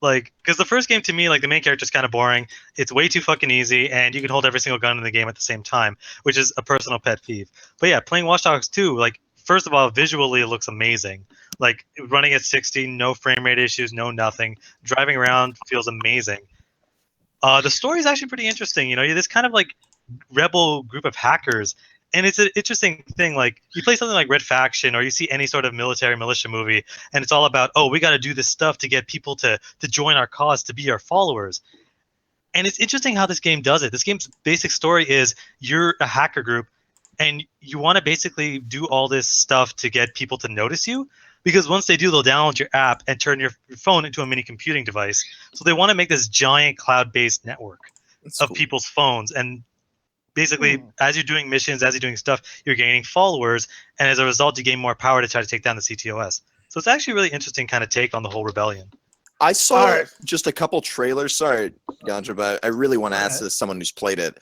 Like, because the first game to me, like the main character is kind of boring. It's way too fucking easy, and you can hold every single gun in the game at the same time, which is a personal pet peeve. But yeah, playing Watch Dogs 2, like first of all, visually it looks amazing. Like running at 60, no frame rate issues, no nothing. Driving around feels amazing. The story is actually pretty interesting. You know, you're this kind of like rebel group of hackers. And it's an interesting thing, like, you play something like Red Faction, or you see any sort of military militia movie, and it's all about, oh, we got to do this stuff to get people to join our cause, to be our followers. And it's interesting how this game does it. This game's basic story is you're a hacker group, and you want to basically do all this stuff to get people to notice you, because once they do, they'll download your app and turn your phone into a mini computing device. So they want to make this giant cloud-based network of people's phones, and basically, as you're doing missions, as you're doing stuff, you're gaining followers, and as a result, you gain more power to try to take down the CTOS. So it's actually a really interesting kind of take on the whole rebellion. I saw just a couple trailers. Sorry, Ganja, but I really want to ask this someone who's played it.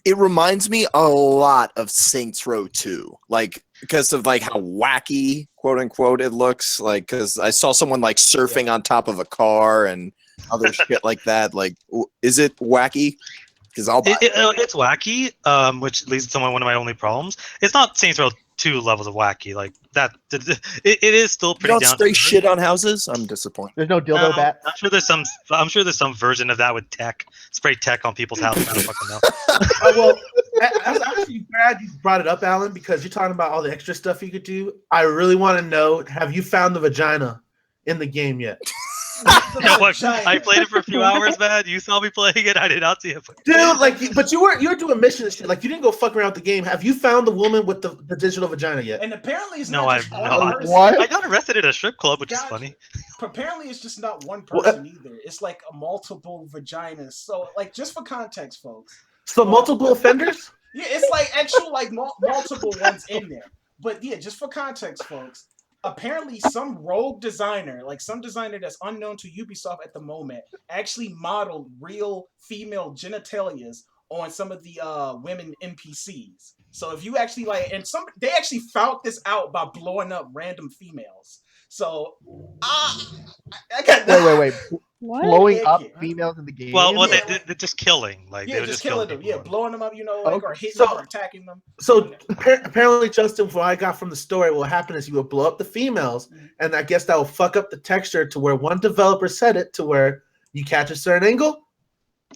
It reminds me a lot of Saints Row 2. Like, because of like how wacky, quote unquote, it looks like. Because I saw someone like surfing on top of a car and other shit like that. Like, is it wacky? Because it's wacky, which leads to one of my only problems. It's not Saints Row 2 levels of wacky like that. It is still pretty. You don't down spray to shit on houses. I'm disappointed. There's no dildo bat. I'm sure there's some version of that with tech. Spray tech on people's houses. I don't fucking know. Well, I was actually glad you brought it up, Alan, because you're talking about all the extra stuff you could do. I really want to know: have you found the vagina in the game yet? I played it for a few hours, man. You saw me playing it. I did not see it. Dude, but you were doing missions and shit. Like, you didn't go fuck around with the game. Have you found the woman with the digital vagina yet? And apparently it's no, not I've just no. one person. What? I got arrested at a strip club, which is funny. Apparently it's just not one person either. It's like a multiple vaginas. So, like, just for context, folks. So multiple offenders? Yeah, it's like actual like multiple ones in there. But yeah, just for context, folks. Apparently, some rogue designer, like some designer that's unknown to Ubisoft at the moment, actually modeled real female genitalias on some of the women NPCs. So if you actually they actually found this out by blowing up random females. So I got Wait. What? Blowing up females in the game. Well, they're just killing. Like yeah, they were just killing them. people. Yeah, blowing them up, or hitting So- them or attacking them. So apparently, Justin, from what I got from the story, what will happen is you will blow up the females, and I guess that will fuck up the texture to where one developer set it to where you catch a certain angle,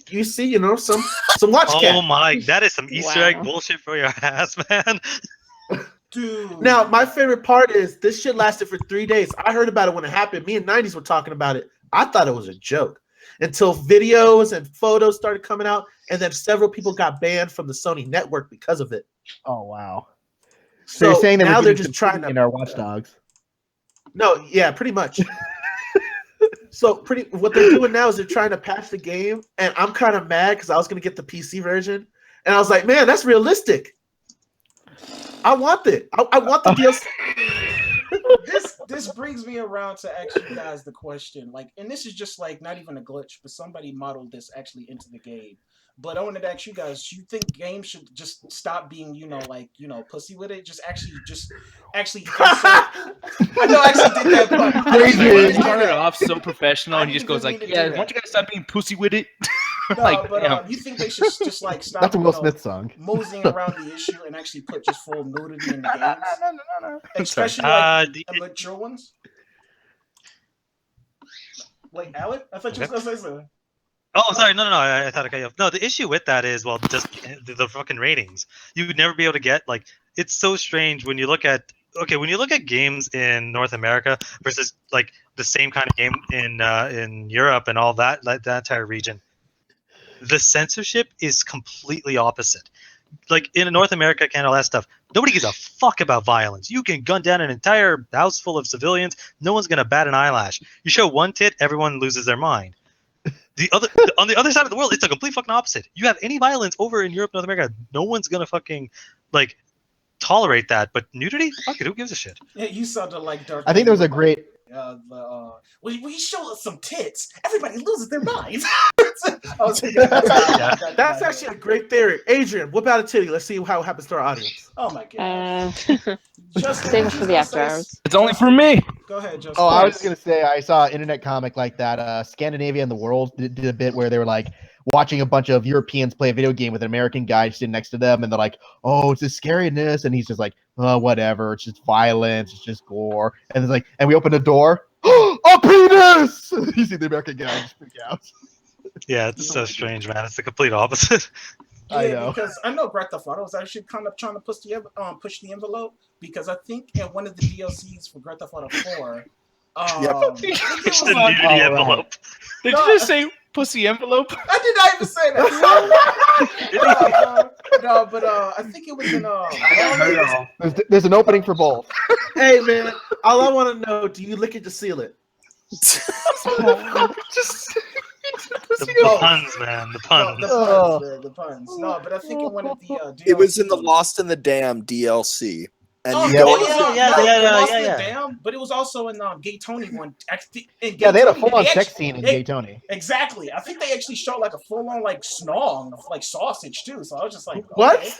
you see, some watch cat. Oh my, that is some Easter egg Wow. bullshit for your ass, man. Dude. Now, my favorite part is this shit lasted for 3 days. I heard about it when it happened. Me and 90s were talking about it. I thought it was a joke until videos and photos started coming out, and then several people got banned from the Sony network because of it. Oh wow. So you're saying now that they're just trying to in our watchdogs? No, yeah, pretty much. What they're doing now is they're trying to patch the game, and I'm kind of mad because I was gonna get the PC version, and I was like, man, that's realistic. I want it. I want the DLC. This brings me around to ask you guys the question, like, and this is just like not even a glitch, but somebody modeled this actually into the game. But I wanted to ask you guys: do you think games should just stop being, pussy with it? Actually. I know I actually did that, but He started off so professional, and he just goes like, "Yeah, why don't you guys stop being pussy with it?" You think they should just like stop? That's a Will Smith song. Moseying around the issue and actually put just full nudity in the games, No. especially like the mature ones. Like Alec, I thought you were gonna say something. Oh, sorry, no. I thought I cut you off. No, the issue with that is, well, just the fucking ratings. You would never be able to get it's so strange when you look at games in North America versus like the same kind of game in Europe and all that, like that entire region. The censorship is completely opposite. Like in North America, Canada, all that stuff, nobody gives a fuck about violence. You can gun down an entire house full of civilians. No one's gonna bat an eyelash. You show one tit, everyone loses their mind. On the other side of the world, it's a complete fucking opposite. You have any violence over in Europe, North America, no one's gonna fucking tolerate that. But nudity, fuck it, who gives a shit? Yeah, you sounded like Dark. I think there was a great. When you show us some tits, everybody loses their minds. That's actually a great theory. Adrian, what about a titty? Let's see how it happens to our audience. Oh my god. Justin, Save it for the after hours. It's only for me. Go ahead, Justin. Oh, I was just gonna say I saw an internet comic like that. Scandinavia and the World did a bit where they were like watching a bunch of Europeans play a video game with an American guy sitting next to them, and they're like, "Oh, it's this scariness," and he's just like, "Oh, whatever. It's just violence. It's just gore." And it's like, and we open the door. A penis! You see the American guy just freak out. Yeah, it's so strange, man. It's the complete opposite. Yeah, I know. because I know Grand Theft Auto was actually kind of trying to push the envelope, because I think in one of the DLCs for Grand Theft Auto 4, It's the nudity envelope. Did you just say pussy envelope? I did not even say that. No, but I think it was in There's an opening for both. Hey man, all I want to know: do you lick it to seal it? The puns, man. The puns. The puns. No, but I think in one of the DLCs, It was in the Lost in the Dam DLC. And Damn, but it was also in Gay Tony one. Yeah, they had a full-on sex scene in Gay Tony. Exactly. I think they actually showed like a full-on like snog, like sausage too. So I was just like, What? Okay.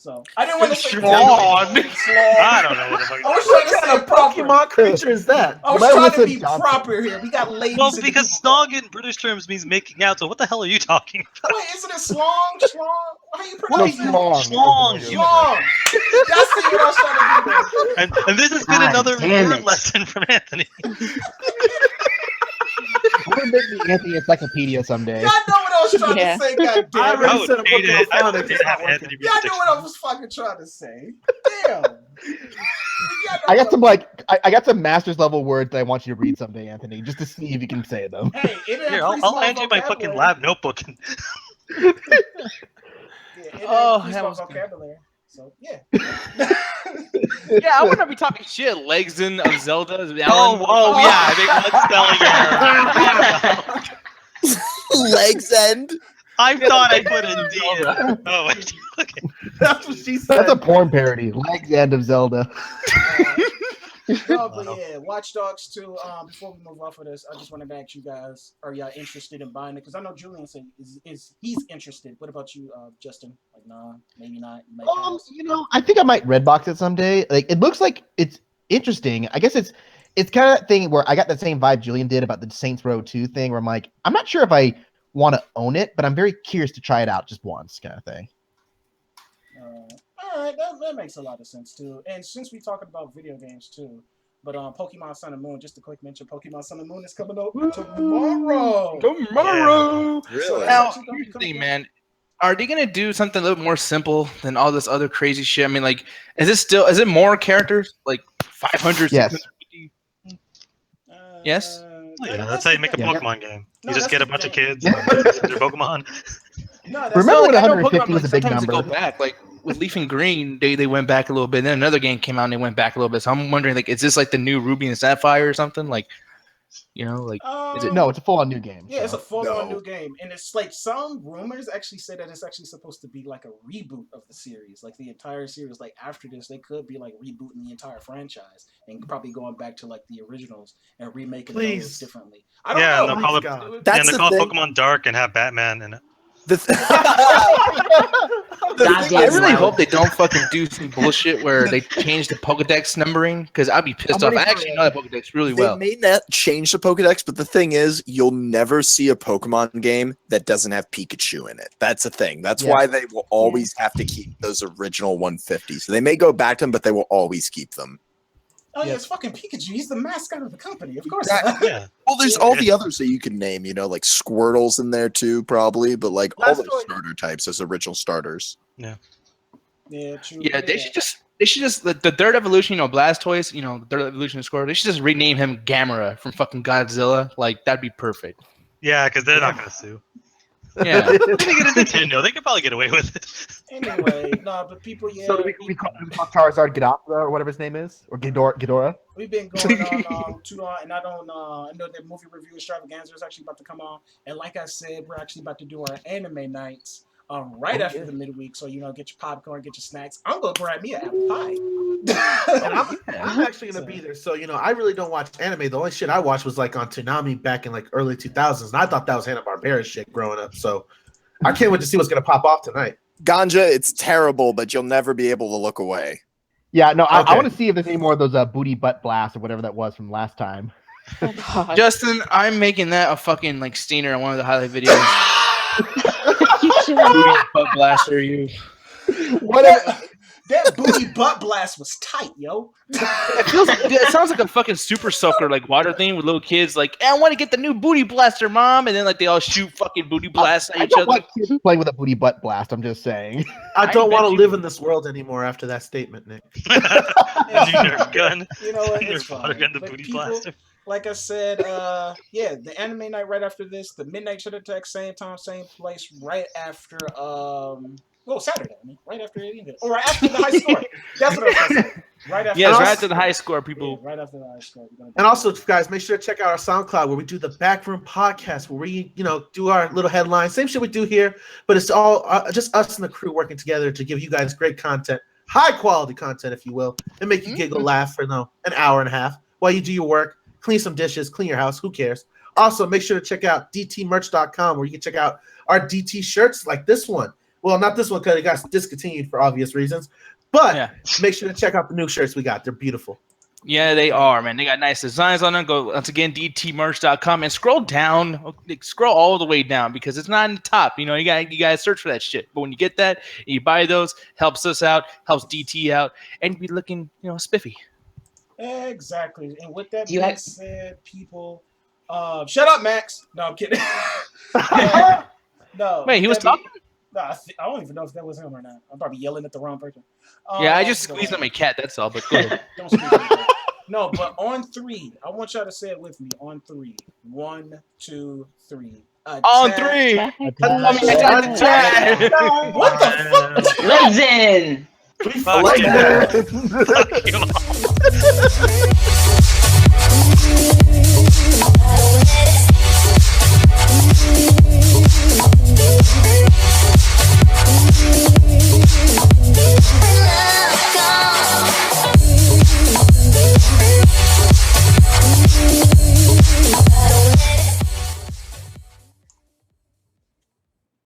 So I didn't want to say Slog. I don't know what the fuck. I was trying to say proper. Pokemon creature is that? I was Well, trying to listen, be Johnson. proper here. We got ladies. Well, in the because people. snog in British terms means making out. So what the hell are you talking about? Wait, isn't it slong? Schlong? How you No, pronounce it? Schlong. Schlong, you- Schlong. That's the what I was trying to do. And this has been God another damn word it. lesson from Anthony. I'm gonna make the Anthony Encyclopedia someday. Y'all know what I was trying Yeah. to say, God I damn already it. would said a hate book it. I on would it. hate to have Anthony read Y'all the knew what I was fucking trying to say. Damn. I got some I got some master's level words that I want you to read someday, Anthony, just to see if you can say them. Hey, it had Here, pretty I'll small hand you my fucking vocabulary. lab notebook. And Yeah, it had Oh, pretty that small was good. vocabulary. So yeah. Yeah, I want to be talking shit. Legs in of Zelda. oh yeah, I think one spelling error. Legs end. I thought I put a D in. Oh wait, okay. That's what she said. That's a porn parody. Legs End of Zelda. No, but yeah, Watch Dogs 2. Before we move off of this, I just wanted to ask you guys: are y'all interested in buying it? Because I know Julian said he's interested. What about you, Justin? Like, nah, maybe not. You might pass. I think I might Redbox it someday. Like, it looks like it's interesting. I guess it's kind of that thing where I got the same vibe Julian did about the Saints Row 2 thing, where I'm like, I'm not sure if I want to own it, but I'm very curious to try it out just once, kind of thing. All right, that makes a lot of sense too. And since we talking about video games too, but Pokemon Sun and Moon, just a quick mention: Pokemon Sun and Moon is coming out tomorrow. Tomorrow. Really? Now, here's the thing, man. Are they gonna do something a little more simple than all this other crazy shit? I mean, like, is it more characters? Like 500? Yes. 650? Yes? Yeah, that's how you make a Yeah. Pokemon game. No, You just that's get a the bunch of thing. kids and their Pokemon. No, that's Remember when I know 150 Pokemon, was a big sometimes they number? go back. Like with Leaf and Green, they went back a little bit. Then another game came out and they went back a little bit. So I'm wondering, like, is this like the new Ruby and Sapphire or something? Like, like, is it? No, it's a full-on new game. Yeah, it's a so. full-on new game, and it's like some rumors actually say that it's actually supposed to be like a reboot of the series, like the entire series. Like after this, they could be like rebooting the entire franchise and probably going back to like the originals and remaking those differently. I don't know. And they'll call it, That's and they the call it thing. Pokemon Dark and have Batman in it. I really hope they don't fucking do some bullshit where they change the Pokedex numbering, because I'd be pissed off. I actually know that Pokedex really They well. may not change the Pokedex, but the thing is, you'll never see a Pokemon game that doesn't have Pikachu in it. That's the thing. That's why they will always have to keep those original 150s. So they may go back to them, but they will always keep them. Oh yeah, it's fucking Pikachu. He's the mascot of the company, of course. Yeah. Well, there's all the others that you can name, like Squirtle's in there too, probably, but like all those starter types as original starters. Yeah. Yeah, true. Yeah, they should just the third evolution, Blastoise, the third evolution of Squirtle, they should just rename him Gamera from fucking Godzilla. Like, that'd be perfect. Yeah, because they're not gonna sue. Yeah. They get a Nintendo. They could probably get away with it. Anyway, no, but people, So we call Charizard Ghidorah or whatever his name is, or Ghidorah. We've been going on too long, and I know the movie review extravaganza is actually about to come on. And like I said, we're actually about to do our anime nights right after the midweek. So get your popcorn, get your snacks. I'm gonna grab me an apple pie. And I'm actually gonna be there. So I really don't watch anime. The only shit I watched was like on Toonami back in like early 2000s, and I thought that was Hanna-Barbera shit growing up. So I can't wait to see what's gonna pop off tonight. Ganja, it's terrible, but you'll never be able to look away. Yeah, no, I Okay. want to see if there's any more of those booty butt blasts or whatever that was from last time. Oh, God. Justin, I'm making that a fucking like steamer on one of the highlight videos. You should- Booty butt blaster, you. Whatever. That booty butt blast was tight, yo. It sounds like a fucking super soaker like water thing with little kids like, I want to get the new booty blaster, mom, and then like they all shoot fucking booty blasts at I each don't other. want kids playing with a booty butt blast. I'm just saying. I don't want to bet live in this world anymore after that statement, Nick. New Nerf gun. You know what? Nerf It's water fine. gun to But booty people, blaster. like I said, the anime night right after this, the Midnight Chat Attack, same time, same place, right after Saturday. I mean, right after it ended. Or right after the high score. That's what I was gonna say. Right after Yes, And right also- after the high score, people. Yeah, right after the high score. We're gonna do And also, guys, make sure to check out our SoundCloud where we do the Backroom Podcast, where we, do our little headlines. Same shit we do here, but it's all just us and the crew working together to give you guys great content, high quality content, if you will, and make you giggle, laugh for an hour and a half while you do your work, clean some dishes, clean your house. Who cares? Also, make sure to check out dtmerch.com where you can check out our DT shirts like this one. Well, not this one because it got discontinued for obvious reasons. But make sure to check out the new shirts we got. They're beautiful. Yeah, they are, man. They got nice designs on them. Go once again, dtmerch.com and scroll down, scroll all the way down because it's not in the top. You gotta search for that shit. But when you get that, you buy those, helps us out, helps DT out, and you be looking, spiffy. Exactly. And with that being said, people, shut up, Max. No, I'm kidding. No. Wait, he was talking? No, I don't even know if that was him or not. I'm probably yelling at the wrong person. Yeah, I just squeezed on my cat. That's all. But go ahead. Don't squeeze on my cat. No, but on 3, I want y'all to say it with me. On 3. 1, 2, 3. On 3. What the fuck? Legs in. Fuck you.